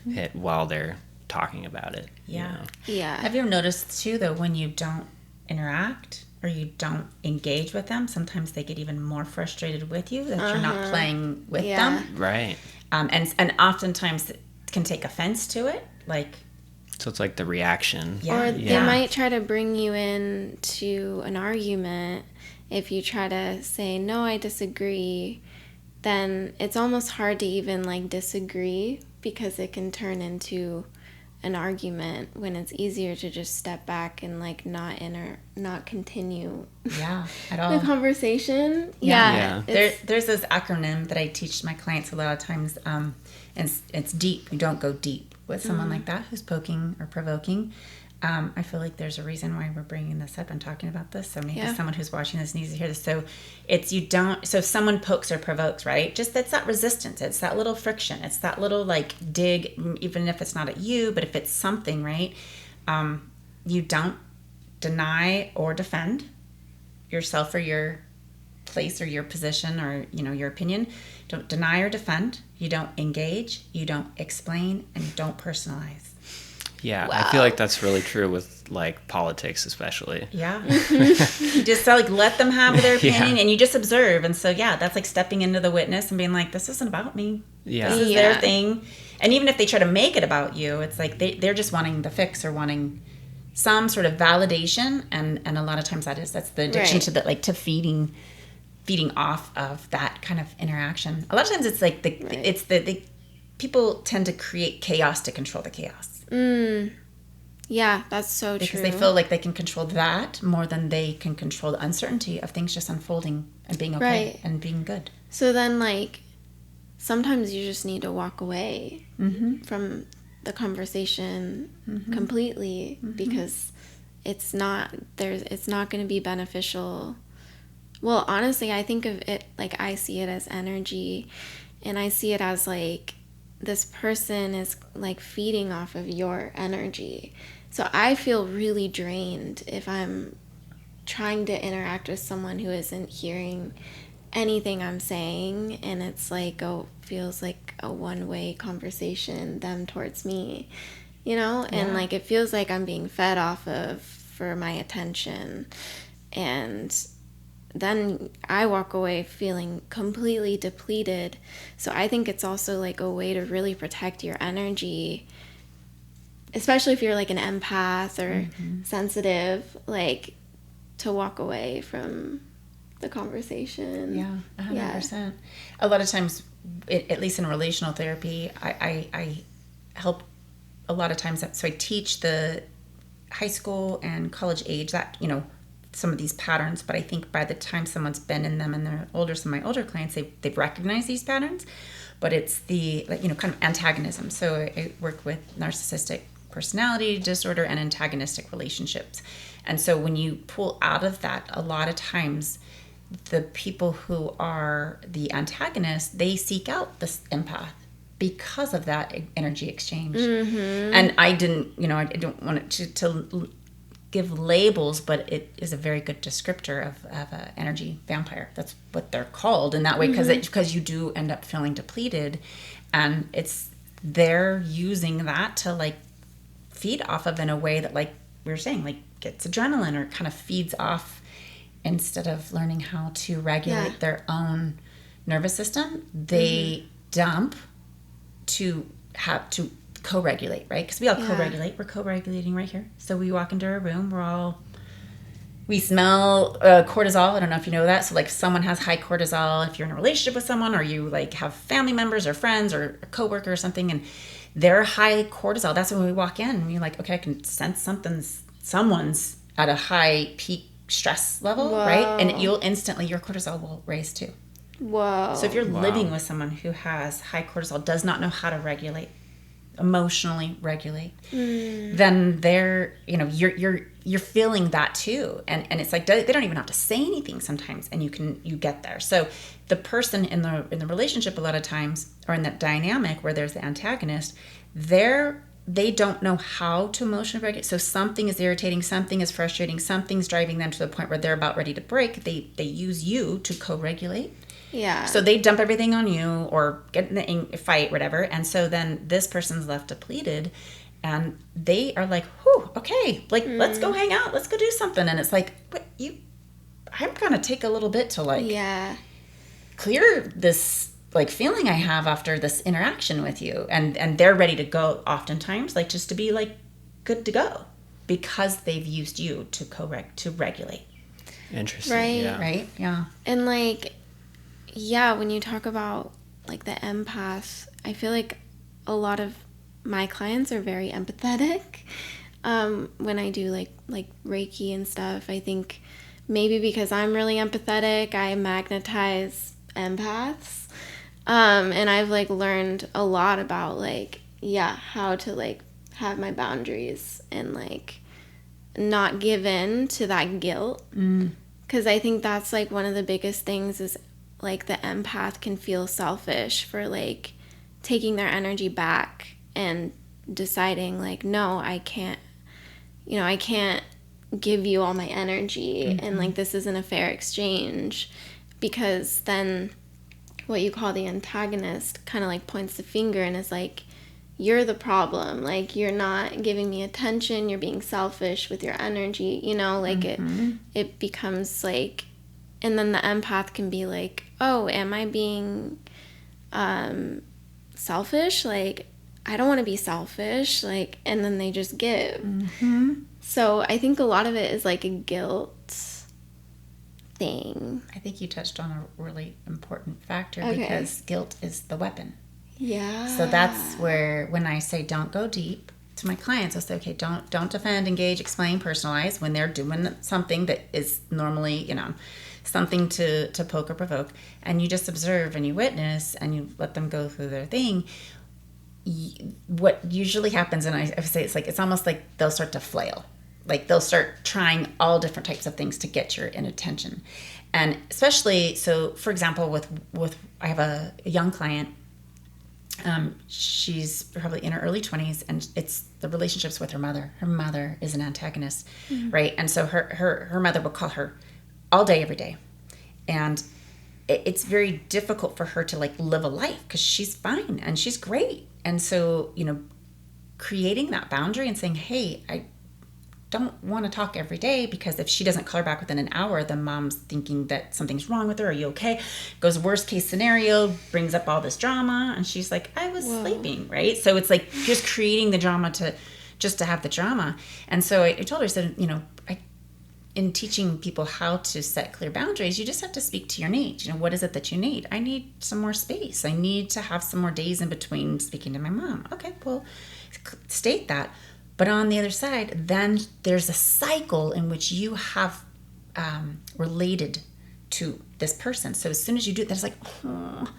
hit while they're talking about it. Yeah. Yeah. Have you ever noticed too, though, when you don't interact or you don't engage with them, sometimes they get even more frustrated with you that you're not playing with them. Right. And oftentimes it can take offense to it. So it's the reaction. Yeah. Or they might try to bring you into an argument. If you try to say, no, I disagree, then it's almost hard to even disagree, because it can turn into an argument when it's easier to just step back and not continue at all the conversation. There's this acronym that I teach my clients a lot of times, and it's DEEP. You don't go deep with someone like that who's poking or provoking. I feel like there's a reason why we're bringing this up and talking about this. So maybe someone who's watching this needs to hear this. So so if someone pokes or provokes, right? Just that's that resistance. It's that little friction. It's that little dig, even if it's not at you, but if it's something, right? You don't deny or defend yourself or your place or your position or, your opinion. Don't deny or defend. You don't engage. You don't explain, and you don't personalize. Yeah, Wow. I feel like that's really true with politics, especially. Yeah. You just let them have their opinion, and you just observe. And so, that's stepping into the witness and being this isn't about me. Yeah. This is their thing. And even if they try to make it about you, it's they're just wanting the fix or wanting some sort of validation. And a lot of times that's the addiction to to feeding off of that kind of interaction. A lot of times it's it's the people tend to create chaos to control the chaos. Yeah, that's so true. Because they feel like they can control that more than they can control the uncertainty of things just unfolding and being okay and being good. So then, sometimes you just need to walk away from the conversation completely, because it's not going to be beneficial. Well, honestly, I think of it I see it as energy, and I see it as this person is feeding off of your energy. So I feel really drained if I'm trying to interact with someone who isn't hearing anything I'm saying, and it's feels like a one-way conversation, them towards me, and it feels like I'm being fed off of for my attention, and then I walk away feeling completely depleted. So I think it's also a way to really protect your energy, especially if you're an empath or sensitive, to walk away from the conversation. Yeah, 100%. A lot of times, at least in relational therapy, I help a lot of times. So I teach the high school and college age, that, some of these patterns, but I think by the time someone's been in them and they're older, some of my older clients, they've recognized these patterns, but it's the, like, kind of antagonism. So I work with narcissistic personality disorder and antagonistic relationships. And so when you pull out of that, a lot of times the people who are the antagonists, they seek out this empath because of that energy exchange. And I don't want it to give labels, but it is a very good descriptor of an energy vampire. That's what they're called in that way, because you do end up feeling depleted, and they're using that to like feed off of in a way that, like we were saying, like gets adrenaline or kind of feeds off, instead of learning how to regulate their own nervous system. They dump to have to co-regulate, right? Because we all co-regulate. We're co-regulating right here. So we walk into a room, we smell cortisol. I don't know if you know that. So like if someone has high cortisol, if you're in a relationship with someone, or you like have family members or friends or a coworker or something, and they're high cortisol, that's when we walk in and you're like, okay, I can sense someone's at a high peak stress level, right? And you'll instantly, your cortisol will raise too. Whoa. So if you're living with someone who has high cortisol, does not know how to emotionally regulate, then they're, you're feeling that too. And it's like, they don't even have to say anything sometimes, and you get there. So the person in the relationship, a lot of times, or in that dynamic where there's the antagonist, they don't know how to emotionally regulate. So something is irritating, something is frustrating, something's driving them to the point where they're about ready to break. They use you to co-regulate. Yeah. So they dump everything on you or get in a fight, whatever. And so then this person's left depleted, and they are like, whew, okay, like, let's go hang out. Let's go do something. And it's like, I'm going to take a little bit to like clear this like feeling I have after this interaction with you. And they're ready to go oftentimes, like just to be like good to go, because they've used you to regulate. Interesting. Right. Yeah. Right. Yeah. And like, yeah, when you talk about like the empath, I feel like a lot of my clients are very empathetic. When I do like Reiki and stuff, I think maybe because I'm really empathetic, I magnetize empaths. And I've like learned a lot about like, how to like have my boundaries and like not give in to that guilt. 'Cause I think that's like one of the biggest things is like the empath can feel selfish for like taking their energy back and deciding like, no, I can't give you all my energy, and like this isn't a fair exchange, because then what you call the antagonist kind of like points the finger and is like, you're the problem, like you're not giving me attention, you're being selfish with your energy, like it becomes like, and then the empath can be like, oh, am I being selfish? Like, I don't want to be selfish. Like, and then they just give. So I think a lot of it is like a guilt thing. I think you touched on a really important factor, Okay. because guilt is the weapon. Yeah. So that's where, when I say don't go deep to my clients, I'll say, okay, don't defend, engage, explain, personalize when they're doing something that is normally, something to poke or provoke, and you just observe and you witness and you let them go through their thing. What usually happens, and I say it's almost like they'll start to flail. Like they'll start trying all different types of things to get your attention. And especially, so for example, with I have a young client. She's probably in her early 20s, and it's the relationships with her mother. Her mother is an antagonist, right? And so her mother will call her all day, every day. And it's very difficult for her to like live a life, because she's fine and she's great. And so, creating that boundary and saying, hey, I don't want to talk every day, because if she doesn't call her back within an hour, then mom's thinking that something's wrong with her. Are you okay? Goes worst case scenario, brings up all this drama, and she's like, I was sleeping, right? So it's like just creating the drama to have the drama. And so I told her, I said, in teaching people how to set clear boundaries, you just have to speak to your needs. What is it that you need? I need some more space. I need to have some more days in between speaking to my mom. Okay, well, state that. But on the other side, then there's a cycle in which you have related to this person. So as soon as you do it, that's like, oh,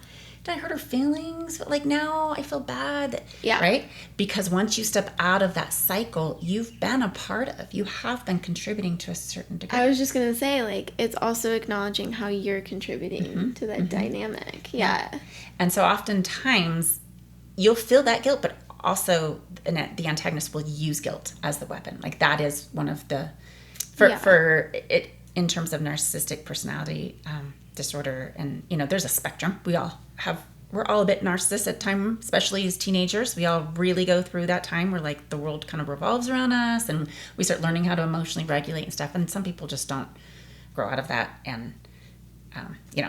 did I hurt her feelings? But like now I feel bad. Yeah. Right? Because once you step out of that cycle, you've been a part of, you have been contributing to a certain degree. I was just going to say, like, it's also acknowledging how you're contributing to that dynamic. Yeah. And so oftentimes you'll feel that guilt, but also the antagonist will use guilt as the weapon. Like that is one of the, for it, in terms of narcissistic personality disorder, and there's a spectrum. We're all a bit narcissist at time, especially as teenagers. We all really go through that time where like the world kind of revolves around us and we start learning how to emotionally regulate and stuff. And some people just don't grow out of that. And,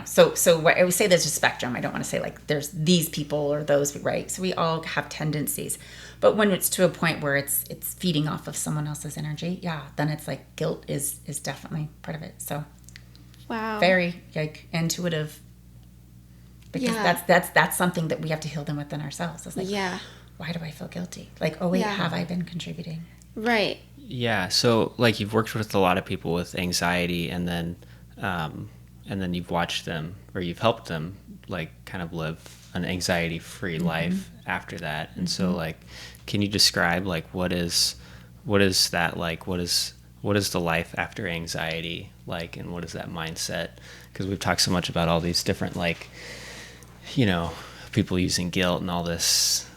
so I would say there's a spectrum. I don't want to say like there's these people or those, right? So we all have tendencies. But when it's to a point where it's feeding off of someone else's energy, then it's like guilt is definitely part of it. So wow, very like intuitive, because that's something that we have to heal them within ourselves. It's like, why do I feel guilty? Like, oh wait, have I been contributing? Right. Yeah. So like you've worked with a lot of people with anxiety, and then you've watched them, or you've helped them like kind of live an anxiety-free life after that. And so like, can you describe like what is that like? What is the life after anxiety like, and what is that mindset? Because we've talked so much about all these different like, people using guilt and all this,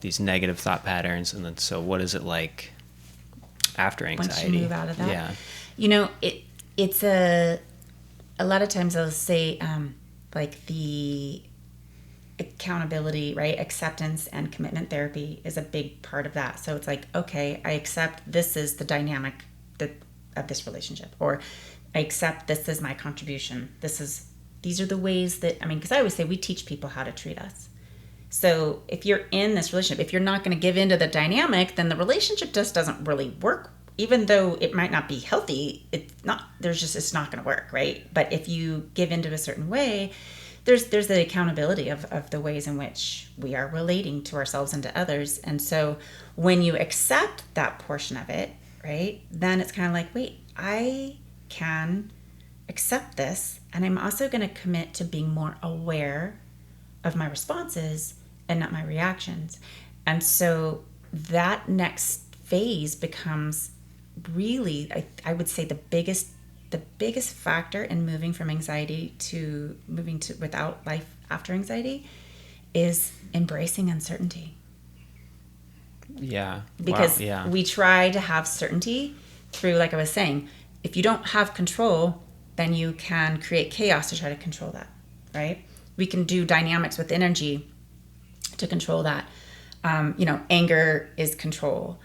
these negative thought patterns. And then, so what is it like after anxiety? Once you move out of that? Yeah. It's a lot of times I'll say, like the accountability, right? Acceptance and commitment therapy is a big part of that. So it's like, okay, I accept this is the dynamic of this relationship, or I accept this is my contribution. These are the ways that, because I always say we teach people how to treat us. So if you're in this relationship, if you're not going to give into the dynamic, then the relationship just doesn't really work. Even though it might not be healthy, it's not going to work, right? But if you give into a certain way, there's the accountability of the ways in which we are relating to ourselves and to others. And so when you accept that portion of it, right, then it's kind of like, wait, I can accept this, and I'm also going to commit to being more aware of my responses and not my reactions. And so that next phase becomes really, I would say the biggest factor in moving from anxiety to moving to without life after anxiety is embracing uncertainty. Yeah. Because wow. we try to have certainty through, like I was saying, if you don't have control, then you can create chaos to try to control that, right? We can do dynamics with energy to control that. Anger is control.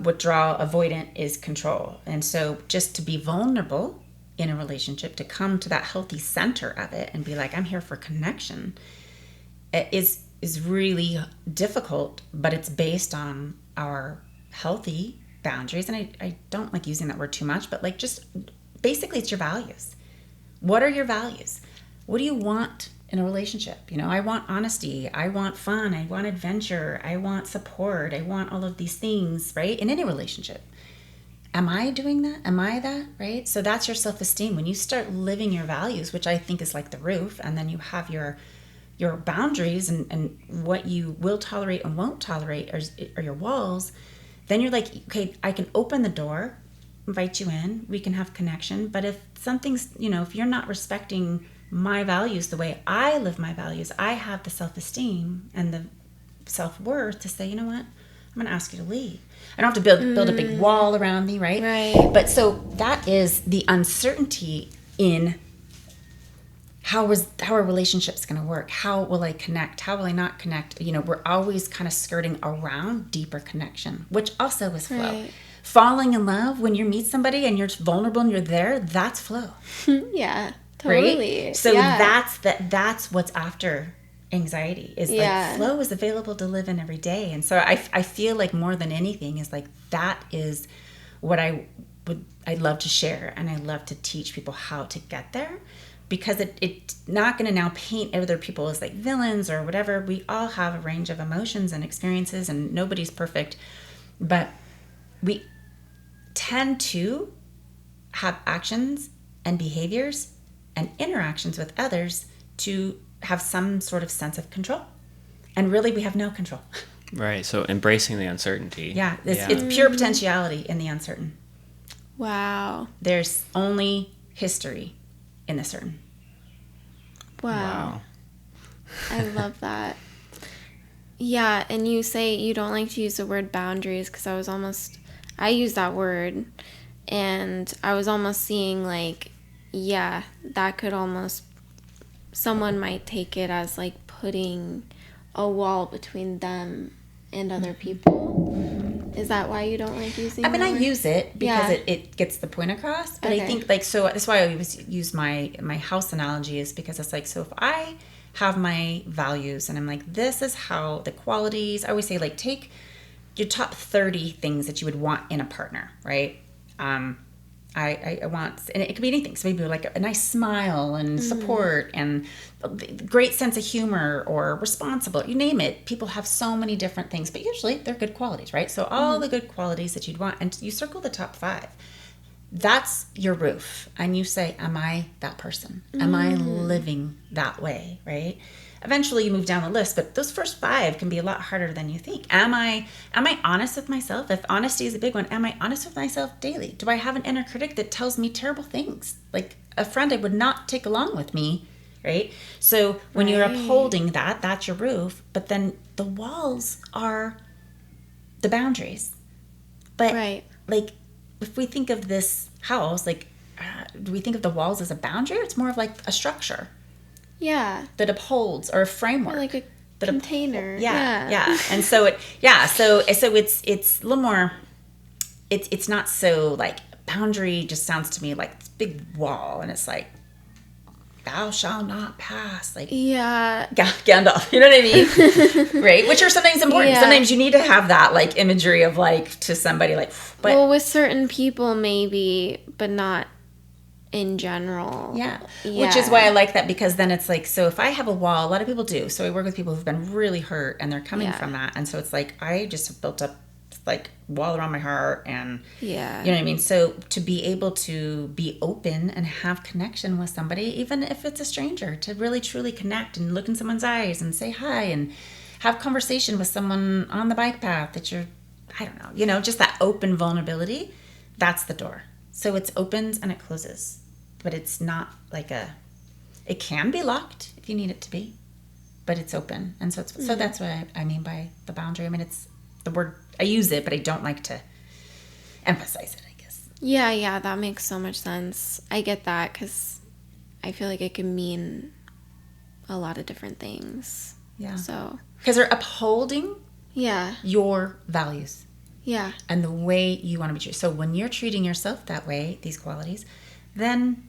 Withdrawal, avoidant is control. And so just to be vulnerable in a relationship, to come to that healthy center of it and be like, I'm here for connection, is really difficult, but it's based on our healthy boundaries. And I don't like using that word too much, but like just basically it's your values. What are your values? What do you want in a relationship? I want honesty. I want fun. I want adventure. I want support. I want all of these things, right? In any relationship. Am I doing that? Am I that? Right? So that's your self-esteem. When you start living your values, which I think is like the roof, and then you have your boundaries and what you will tolerate and won't tolerate are your walls, then you're like, okay, I can open the door, invite you in, we can have connection. But if something's, if you're not respecting my values the way I live my values, I have the self-esteem and the self-worth to say, you know what, I'm going to ask you to leave. I don't have to build a big wall around me, right? Right. But so that is the uncertainty in how are relationships going to work? How will I connect? How will I not connect? We're always kind of skirting around deeper connection, which also is flow. Right. Falling in love when you meet somebody and you're vulnerable and you're there, that's flow. Yeah, totally. Right? So that's what's after anxiety is like flow is available to live in every day. And so I feel like more than anything is like that is what I'd love to share, and I love to teach people how to get there, because it's not going to now paint other people as like villains or whatever. We all have a range of emotions and experiences, and nobody's perfect, but we tend to have actions and behaviors and interactions with others to have some sort of sense of control. And really, we have no control. Right. So embracing the uncertainty. Yeah. It's pure potentiality in the uncertain. Wow. There's only history in the certain. Wow. I love that. Yeah, and you say you don't like to use the word boundaries because I use that word, and I was almost seeing like, yeah, that could almost, someone might take it as like putting a wall between them and other people. Is that why you don't like using I mean, that I word? use it because Yeah. it gets the point across. But I Okay. think, like, so that's why I always use my house analogy, is because it's like, so if I have my values and I'm like, this is how the qualities, I always say, like, take your top 30 things that you would want in a partner, right? I want, and it could be anything. So maybe like a nice smile and support and a great sense of humor or responsible, you name it. People have so many different things, but usually they're good qualities, right? So all the good qualities that you'd want, and you circle the top 5. That's your roof. And you say, am I that person? Am I living that way, right? Eventually you move down the list, but those first 5 can be a lot harder than you think. Am I honest with myself? If honesty is a big one, am I honest with myself daily? Do I have an inner critic that tells me terrible things? Like a friend I would not take along with me, right? So when you're Right. upholding that, that's your roof, but then the walls are the boundaries. But Right. like, if we think of this house, like, do we think of the walls as a boundary, or it's more of like a structure Yeah. that upholds, or a framework? Or like a that container. yeah. And so so it's a little more. It's not so like, boundary just sounds to me like this big wall, and it's like, thou shalt not pass, like Yeah. Gandalf, you know what I mean? Right? Which are sometimes important. Yeah. Sometimes you need to have that like imagery of like, to somebody, like, but Well, with certain people, maybe, but not in general. yeah. Which is why I like that, because then it's like, so if I have a wall, a lot of people do. So I work with people who've been really hurt and they're coming Yeah. from that. And so it's like, I just have built up like wall around my heart, and Yeah. you know what I mean? So to be able to be open and have connection with somebody, even if it's a stranger, to really truly connect and look in someone's eyes and say hi and have conversation with someone on the bike path that you're, I don't know, just that open vulnerability, that's the door. So it opens and it closes, but it's not like it can be locked if you need it to be, but it's open. And so so that's what I mean by the boundary. I mean, it's the word, I use it, but I don't like to emphasize it, I guess. Yeah, that makes so much sense. I get that because I feel like it can mean a lot of different things. Yeah. So, Because they're upholding yeah, your values yeah, and the way you want to be treated. So when you're treating yourself that way, these qualities, then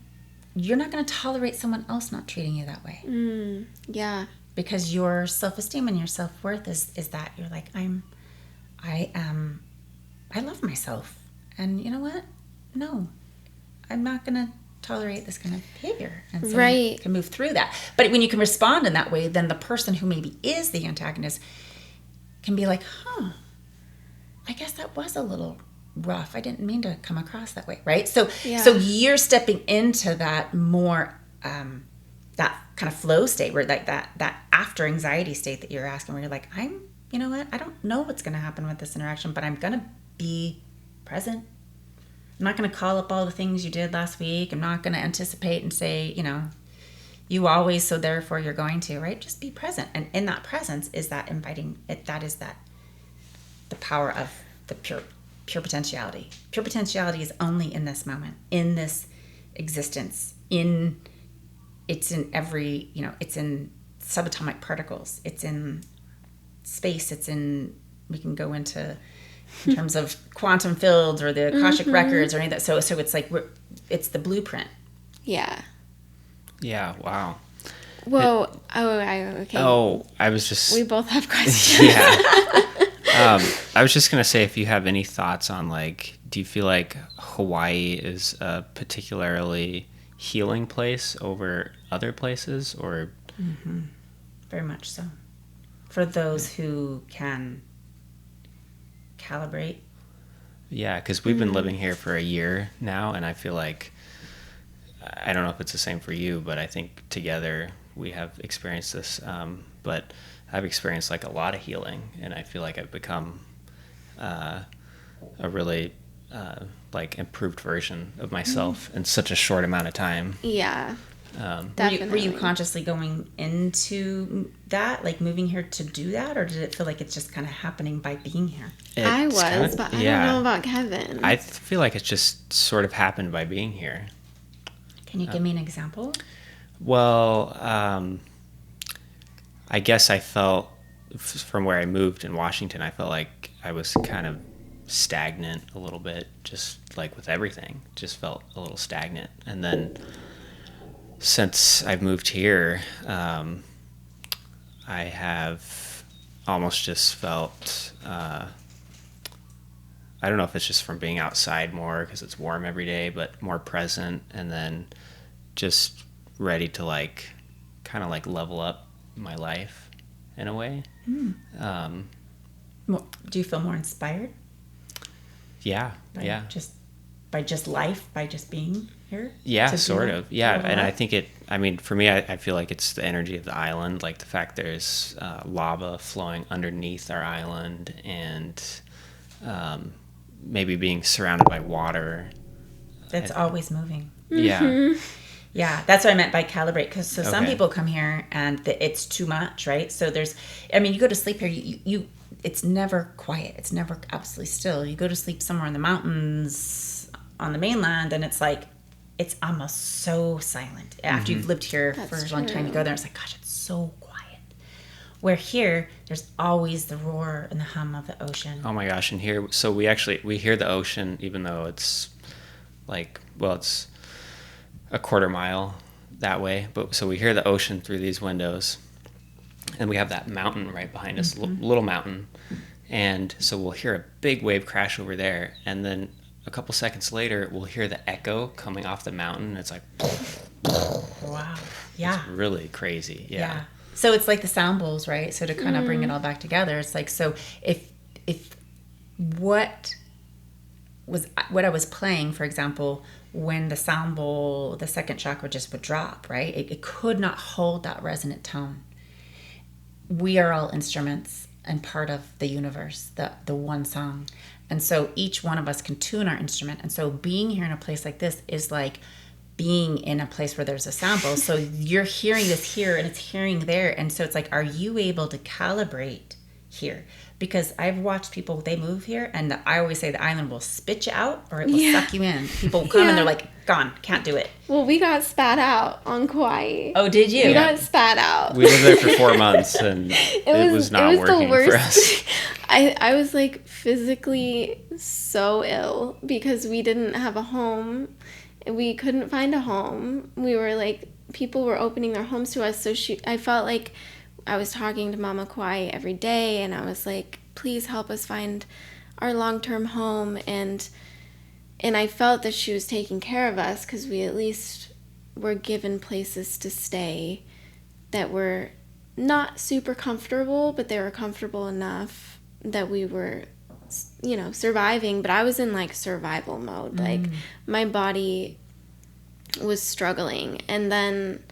you're not going to tolerate someone else not treating you that way. yeah, Because your self-esteem and your self-worth is that you're like, I love myself. And you know what? No, I'm not going to tolerate this kind of behavior. And so Right. you can move through that. But when you can respond in that way, then the person who maybe is the antagonist can be like, I guess that was a little rough. I didn't mean to come across that way, right? So Yeah. so you're stepping into that more that kind of flow state, where like that after anxiety state that you're asking, where you're like, you know what? I don't know what's going to happen with this interaction, but I'm going to be present. I'm not going to call up all the things you did last week. I'm not going to anticipate and say, you always, so therefore you're going to, right? Just be present. And in that presence is that inviting, that is the power of the pure potentiality. Pure potentiality is only in this moment, in this existence, it's in every, it's in subatomic particles, it's in space, we can go into in terms of quantum fields or the Akashic records or any of that. So it's like, it's the blueprint. yeah. Yeah, wow. Whoa. Okay. Oh, I was just... We both have questions. Yeah. I was just going to say, if you have any thoughts on, like, do you feel like Hawaii is a particularly healing place over other places, or... Mm-hmm. Very much so. For those who can calibrate Yeah, because we've been living here for a year now, and I feel like, I don't know if it's the same for you, but I think together we have experienced this. But I've experienced like a lot of healing, and I feel like I've become a really like improved version of myself in such a short amount of time. Yeah. Were Definitely. you consciously going into that, like moving here to do that, or did it feel like it's just kind of happening by being here? I was, but I don't know about Kevin. I feel like it just sort of happened by being here. Can you give me an example? Well, I guess I felt from where I moved in Washington, I felt like I was kind of stagnant a little bit, just like with everything, just felt a little stagnant. And then since I've moved here, I have almost just felt, I don't know if it's just from being outside more because it's warm every day, but more present, and then just ready to like kind of like level up my life in a way. Do you feel more inspired? Yeah. By just life, by just being here? Yeah, sort of. Yeah, and I life? think for me, I feel like it's the energy of the island, like the fact there's lava flowing underneath our island, and maybe being surrounded by water. That's always moving. Yeah. Yeah, that's what I meant by calibrate. Because some Okay. people come here and it's too much, right? So you go to sleep here, it's never quiet. It's never absolutely still. You go to sleep somewhere in the mountains on the mainland, and it's like, it's almost so silent. After you've lived here for a long time, you go there, and it's like, gosh, it's so quiet. Where here, there's always the roar and the hum of the ocean. Oh my gosh! And here, so we hear the ocean, even though it's like, well, it's a quarter mile that way. But so we hear the ocean through these windows, and we have that mountain right behind us, little mountain. And so we'll hear a big wave crash over there, and then a couple seconds later, we'll hear the echo coming off the mountain. It's like, Wow. Yeah. it's really crazy. Yeah. So it's like the sound bowls, right? So to kind of bring it all back together, it's like, so if what I was playing, for example, when the sound bowl, the second chakra just would drop, right? It could not hold that resonant tone. We are all instruments and part of the universe, the one song. And so each one of us can tune our instrument. And so being here in a place like this is like being in a place where there's a sound bowl. So you're hearing this here and it's hearing there. And so it's like, are you able to calibrate here? Because I've watched people, they move here, and I always say the island will spit you out or it will suck you in. People come and they're like, gone, can't do it. Well, we got spat out on Kauai. Oh, did you? We got spat out. We lived there for 4 months, and it was not working for us. I was like physically so ill because we didn't have a home. We couldn't find a home. We were like, people were opening their homes to us. So I felt like I was talking to Mama Kauai every day, and I was like, please help us find our long-term home. And I felt that she was taking care of us because we at least were given places to stay that were not super comfortable, but they were comfortable enough that we were, surviving. But I was in like survival mode. Like my body was struggling. And then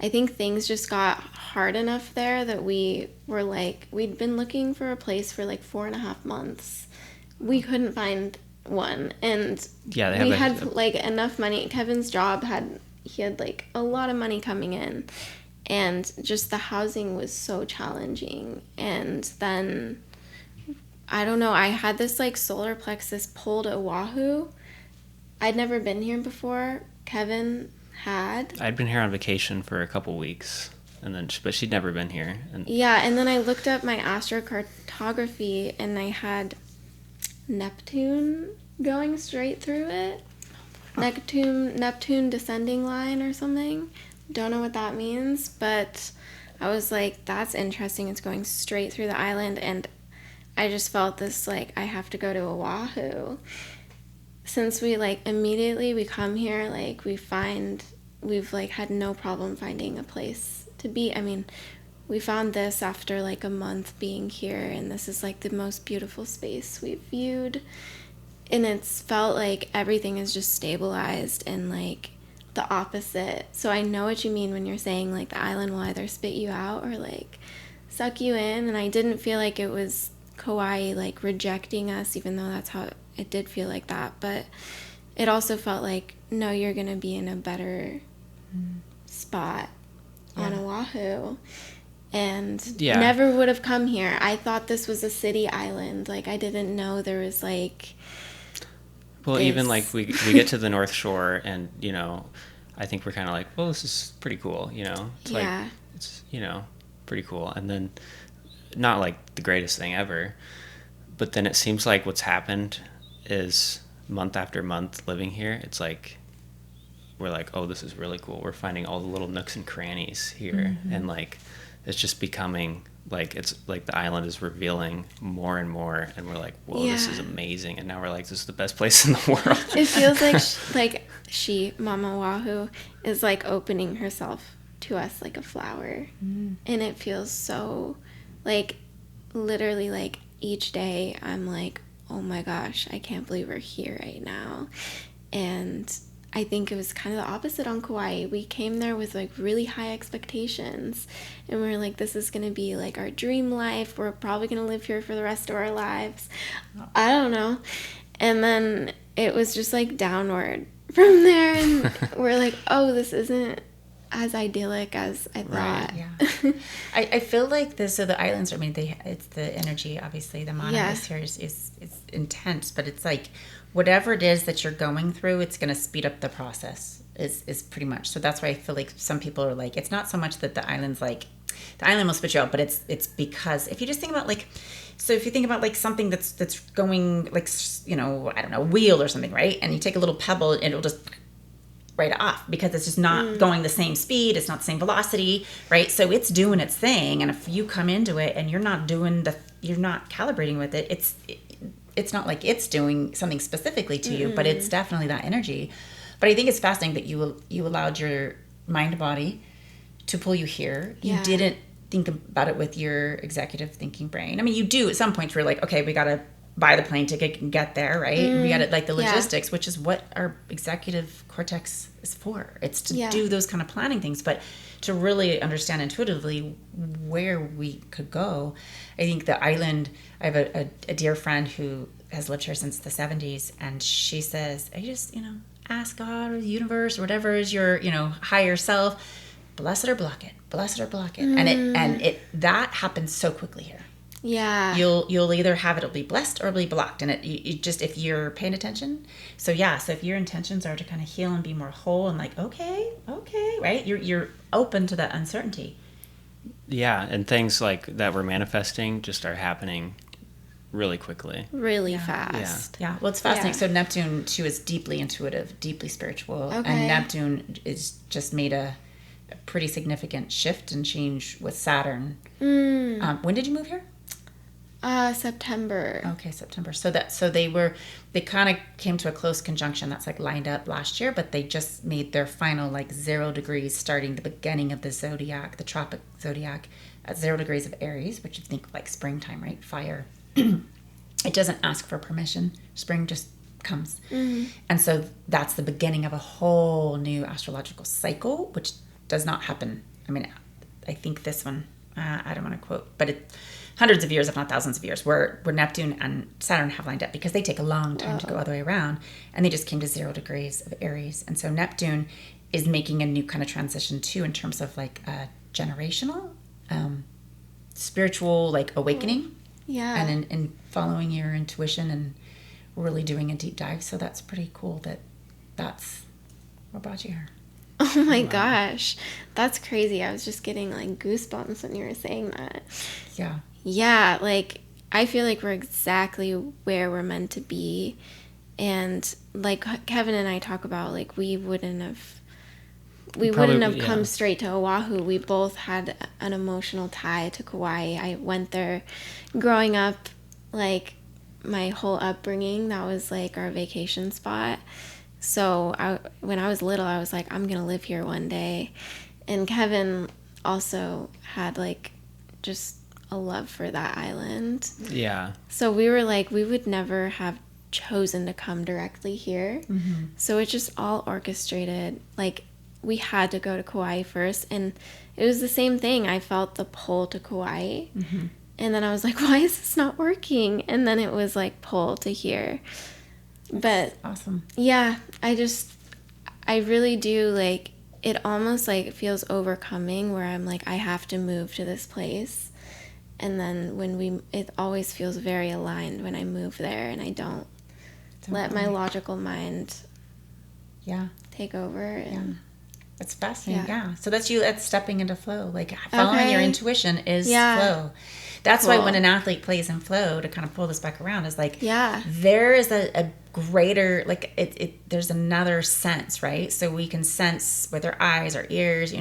I think things just got hard enough there that we were like, we'd been looking for a place for like 4.5 months. We couldn't find one, and we had like enough money. Kevin's job had like a lot of money coming in, and just the housing was so challenging. And then I don't know, I had this like solar plexus pulled at Oahu. I'd never been here before. Kevin had. I'd been here on vacation for a couple weeks, but she'd never been here. And then I looked up my astrocartography, and I had Neptune going straight through it. Neptune descending line or something. Don't know what that means, but I was like, that's interesting. It's going straight through the island, and I just felt this like, I have to go to Oahu. Since we like immediately we come here, like we've like had no problem finding a place to be. I mean, we found this after like a month being here, and this is like the most beautiful space we've viewed. and it's felt like everything is just stabilized and like the opposite. So I know what you mean when you're saying like the island will either spit you out or like suck you in. And I didn't feel like it was Kauai like rejecting us, even though that's how it did feel like that. But it also felt like, no, you're gonna be in a better spot on Oahu. And never would have come here. I thought this was a city island. Like, I didn't know there was like well this. Even like we get to the North Shore, and you know, I think we're kind of like, well, this is pretty cool, you know. It's like, it's, you know, pretty cool. And then not like the greatest thing ever, but then it seems like what's happened is month after month living here, it's like we're like, oh, this is really cool. We're finding all the little nooks and crannies here, and like it's just becoming like, it's like the island is revealing more and more, and we're like, whoa, this is amazing. And now we're like, this is the best place in the world. It feels like Mama Oahu is like opening herself to us like a flower, and it feels so like, literally, like each day I'm like, oh my gosh, I can't believe we're here right now. And I think it was kind of the opposite on Kauai. We came there with like really high expectations, and we were like, this is going to be like our dream life. We're probably going to live here for the rest of our lives. I don't know. And then it was just like downward from there, and we're like, oh, this isn't as idyllic as I thought. Right, yeah. I feel like so the islands, I mean, it's the energy, obviously, the mana here is intense, but it's like, whatever it is that you're going through, it's going to speed up the process is pretty much. So that's why I feel like some people are like, it's not so much that the island's like, the island will spit you out, but it's because if you just think about like, so if you think about like something that's going like, you know, I don't know, a wheel or something, right? And you take a little pebble and it'll just right off because it's just not going the same speed. It's not the same velocity, right? So it's doing its thing. And if you come into it and you're not calibrating with it, it's not like it's doing something specifically to you, but it's definitely that energy. But I think it's fascinating that you allowed your mind body to pull you here. You didn't think about it with your executive thinking brain. I mean, you do at some point where you're like, okay, we got to buy the plane ticket and get there, right? We got to like the logistics, which is what our executive cortex is for. It's to do those kind of planning things, but to really understand intuitively where we could go. I think the island, I have a dear friend who has lived here since the 70s, and she says, I just, you know, ask God or the universe or whatever is your, you know, higher self, bless it or block it, bless it or block it. And it that happens so quickly here. Yeah. You'll either have it'll be blessed or it'll be blocked. And you just, if you're paying attention. So if your intentions are to kind of heal and be more whole and like, okay, right? You're open to that uncertainty. Yeah. And things like that we're manifesting just are happening really quickly. Really fast. Yeah. Well, it's fascinating. So Neptune, she was deeply intuitive, deeply spiritual. Okay. And Neptune is just made a pretty significant shift and change with Saturn. When did you move here? September. Okay, September. So they kind of came to a close conjunction that's like lined up last year, but they just made their final like 0 degrees starting the beginning of the zodiac, the tropic zodiac at 0 degrees of Aries, which you think like springtime, right? Fire. It doesn't ask for permission. Spring just comes. And so that's the beginning of a whole new astrological cycle, which does not happen. I mean, I think this one, I don't want to quote, but it hundreds of years, if not thousands of years, where Neptune and Saturn have lined up because they take a long time to go all the way around, and they just came to 0 degrees of Aries. And so Neptune is making a new kind of transition too in terms of like a generational, spiritual like awakening. Yeah. And in following your intuition and really doing a deep dive. So that's pretty cool that's what brought you here. Oh my gosh. That's crazy. I was just getting like goosebumps when you were saying that. Yeah. Yeah, like I feel like we're exactly where we're meant to be. And like Kevin and I talk about, like we wouldn't have come straight to Oahu. We both had an emotional tie to Kauai. I went there growing up, like my whole upbringing, that was like our vacation spot. So when I was little, I was like, I'm going to live here one day. And Kevin also had like just a love for that island. Yeah. So we were like, we would never have chosen to come directly here. So it's just all orchestrated. Like, we had to go to Kauai first, and it was the same thing. I felt the pull to Kauai, and then I was like, why is this not working? And then it was like pull to here. But awesome. yeah, I really do, like, it almost like feels overcoming where I'm like, I have to move to this place. And then it always feels very aligned when I move there, and I don't let my logical mind take over. And it's fascinating. Yeah. So that's stepping into flow. Like, following your intuition is flow. That's why when an athlete plays in flow, to kind of pull this back around, is like, there is a greater, like, there's another sense, right? So we can sense with our eyes, our ears,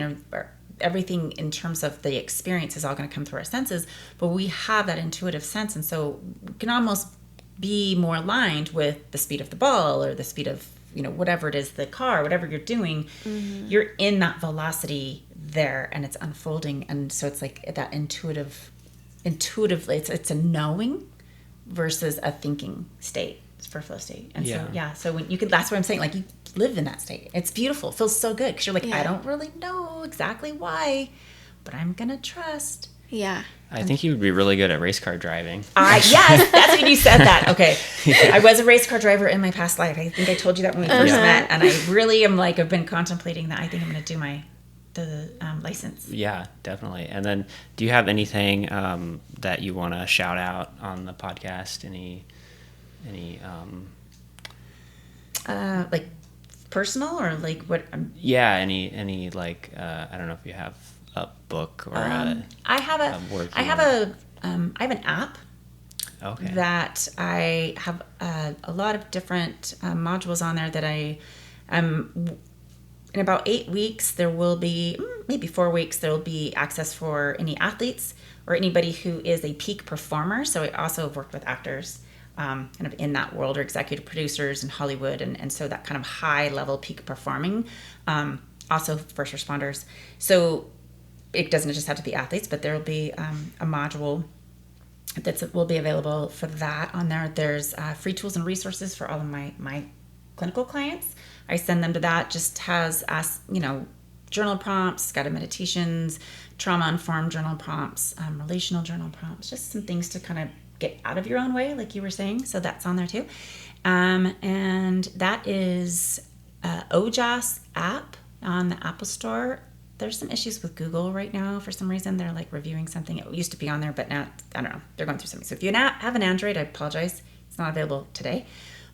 everything in terms of the experience is all going to come through our senses, but we have that intuitive sense. And so we can almost be more aligned with the speed of the ball, or the speed of, whatever it is, the car, whatever you're doing, you're in that velocity there, and it's unfolding. And so it's like that intuitively, it's a knowing versus a thinking state for flow state. And so when that's what I'm saying, like, you live in that state. It's beautiful. It feels so good, because you're like, I don't really know exactly why, but I'm gonna trust. I think you would be really good at race car driving. Yes, that's when you said that. Okay. I was a race car driver in my past life. I think I told you that when we first met, and I really am like, I've been contemplating that. I think I'm going to do the license. Yeah, definitely. And then, do you have anything that you want to shout out on the podcast? Any like personal, or like what? Any like I don't know if you have a book or I have an app. Okay. That I have a lot of different modules on there that I in about 8 weeks, there will be, maybe 4 weeks, there will be access for any athletes or anybody who is a peak performer. So I also have worked with actors kind of in that world, or executive producers in Hollywood. And so that kind of high level peak performing, also first responders. So it doesn't just have to be athletes, but there will be a module that will be available for that on there. There's free tools and resources for all of my clinical clients. I send them to that. Just has journal prompts, guided meditations, trauma-informed journal prompts, relational journal prompts, just some things to kind of get out of your own way, like you were saying. So that's on there too. And that is OJAS app on the Apple Store. There's some issues with Google right now. For some reason, they're like reviewing something. It used to be on there, but now, I don't know. They're going through something. So if you have an Android, I apologize. It's not available today.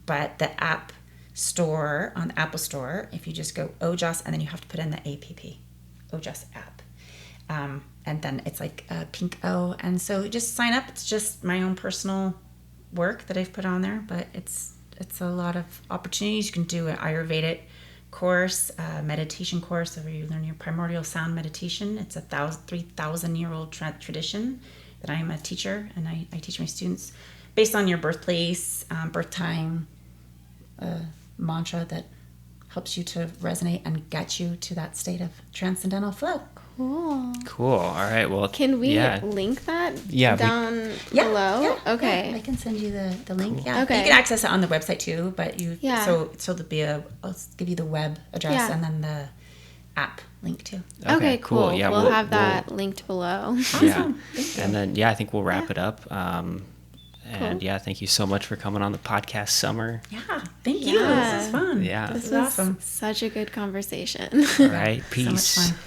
But the app store on the Apple Store, if you just go OJAS, and then you have to put in the APP, OJAS app. And then it's like a pink O. And so just sign up. It's just my own personal work that I've put on there, but it's a lot of opportunities. You can do an Ayurvedic course, meditation course where you learn your primordial sound meditation. It's a 3,000-year-old tradition that I am a teacher, and I teach my students based on your birthplace, birth time, mantra that helps you to resonate and get you to that state of transcendental flow. Cool. All right. Well, can we link that down below? Yeah, okay. I can send you the link. Cool. Yeah. Okay. You can access it on the website too, but so there'll be I'll give you the web address and then the app link too. Okay, cool. Yeah, we'll have that linked below. Awesome. Yeah. And then I think we'll wrap it up. And thank you so much for coming on the podcast, Summer. Yeah, thank you. This is fun. Yeah. This was awesome. Such a good conversation. All right. Peace. So much fun.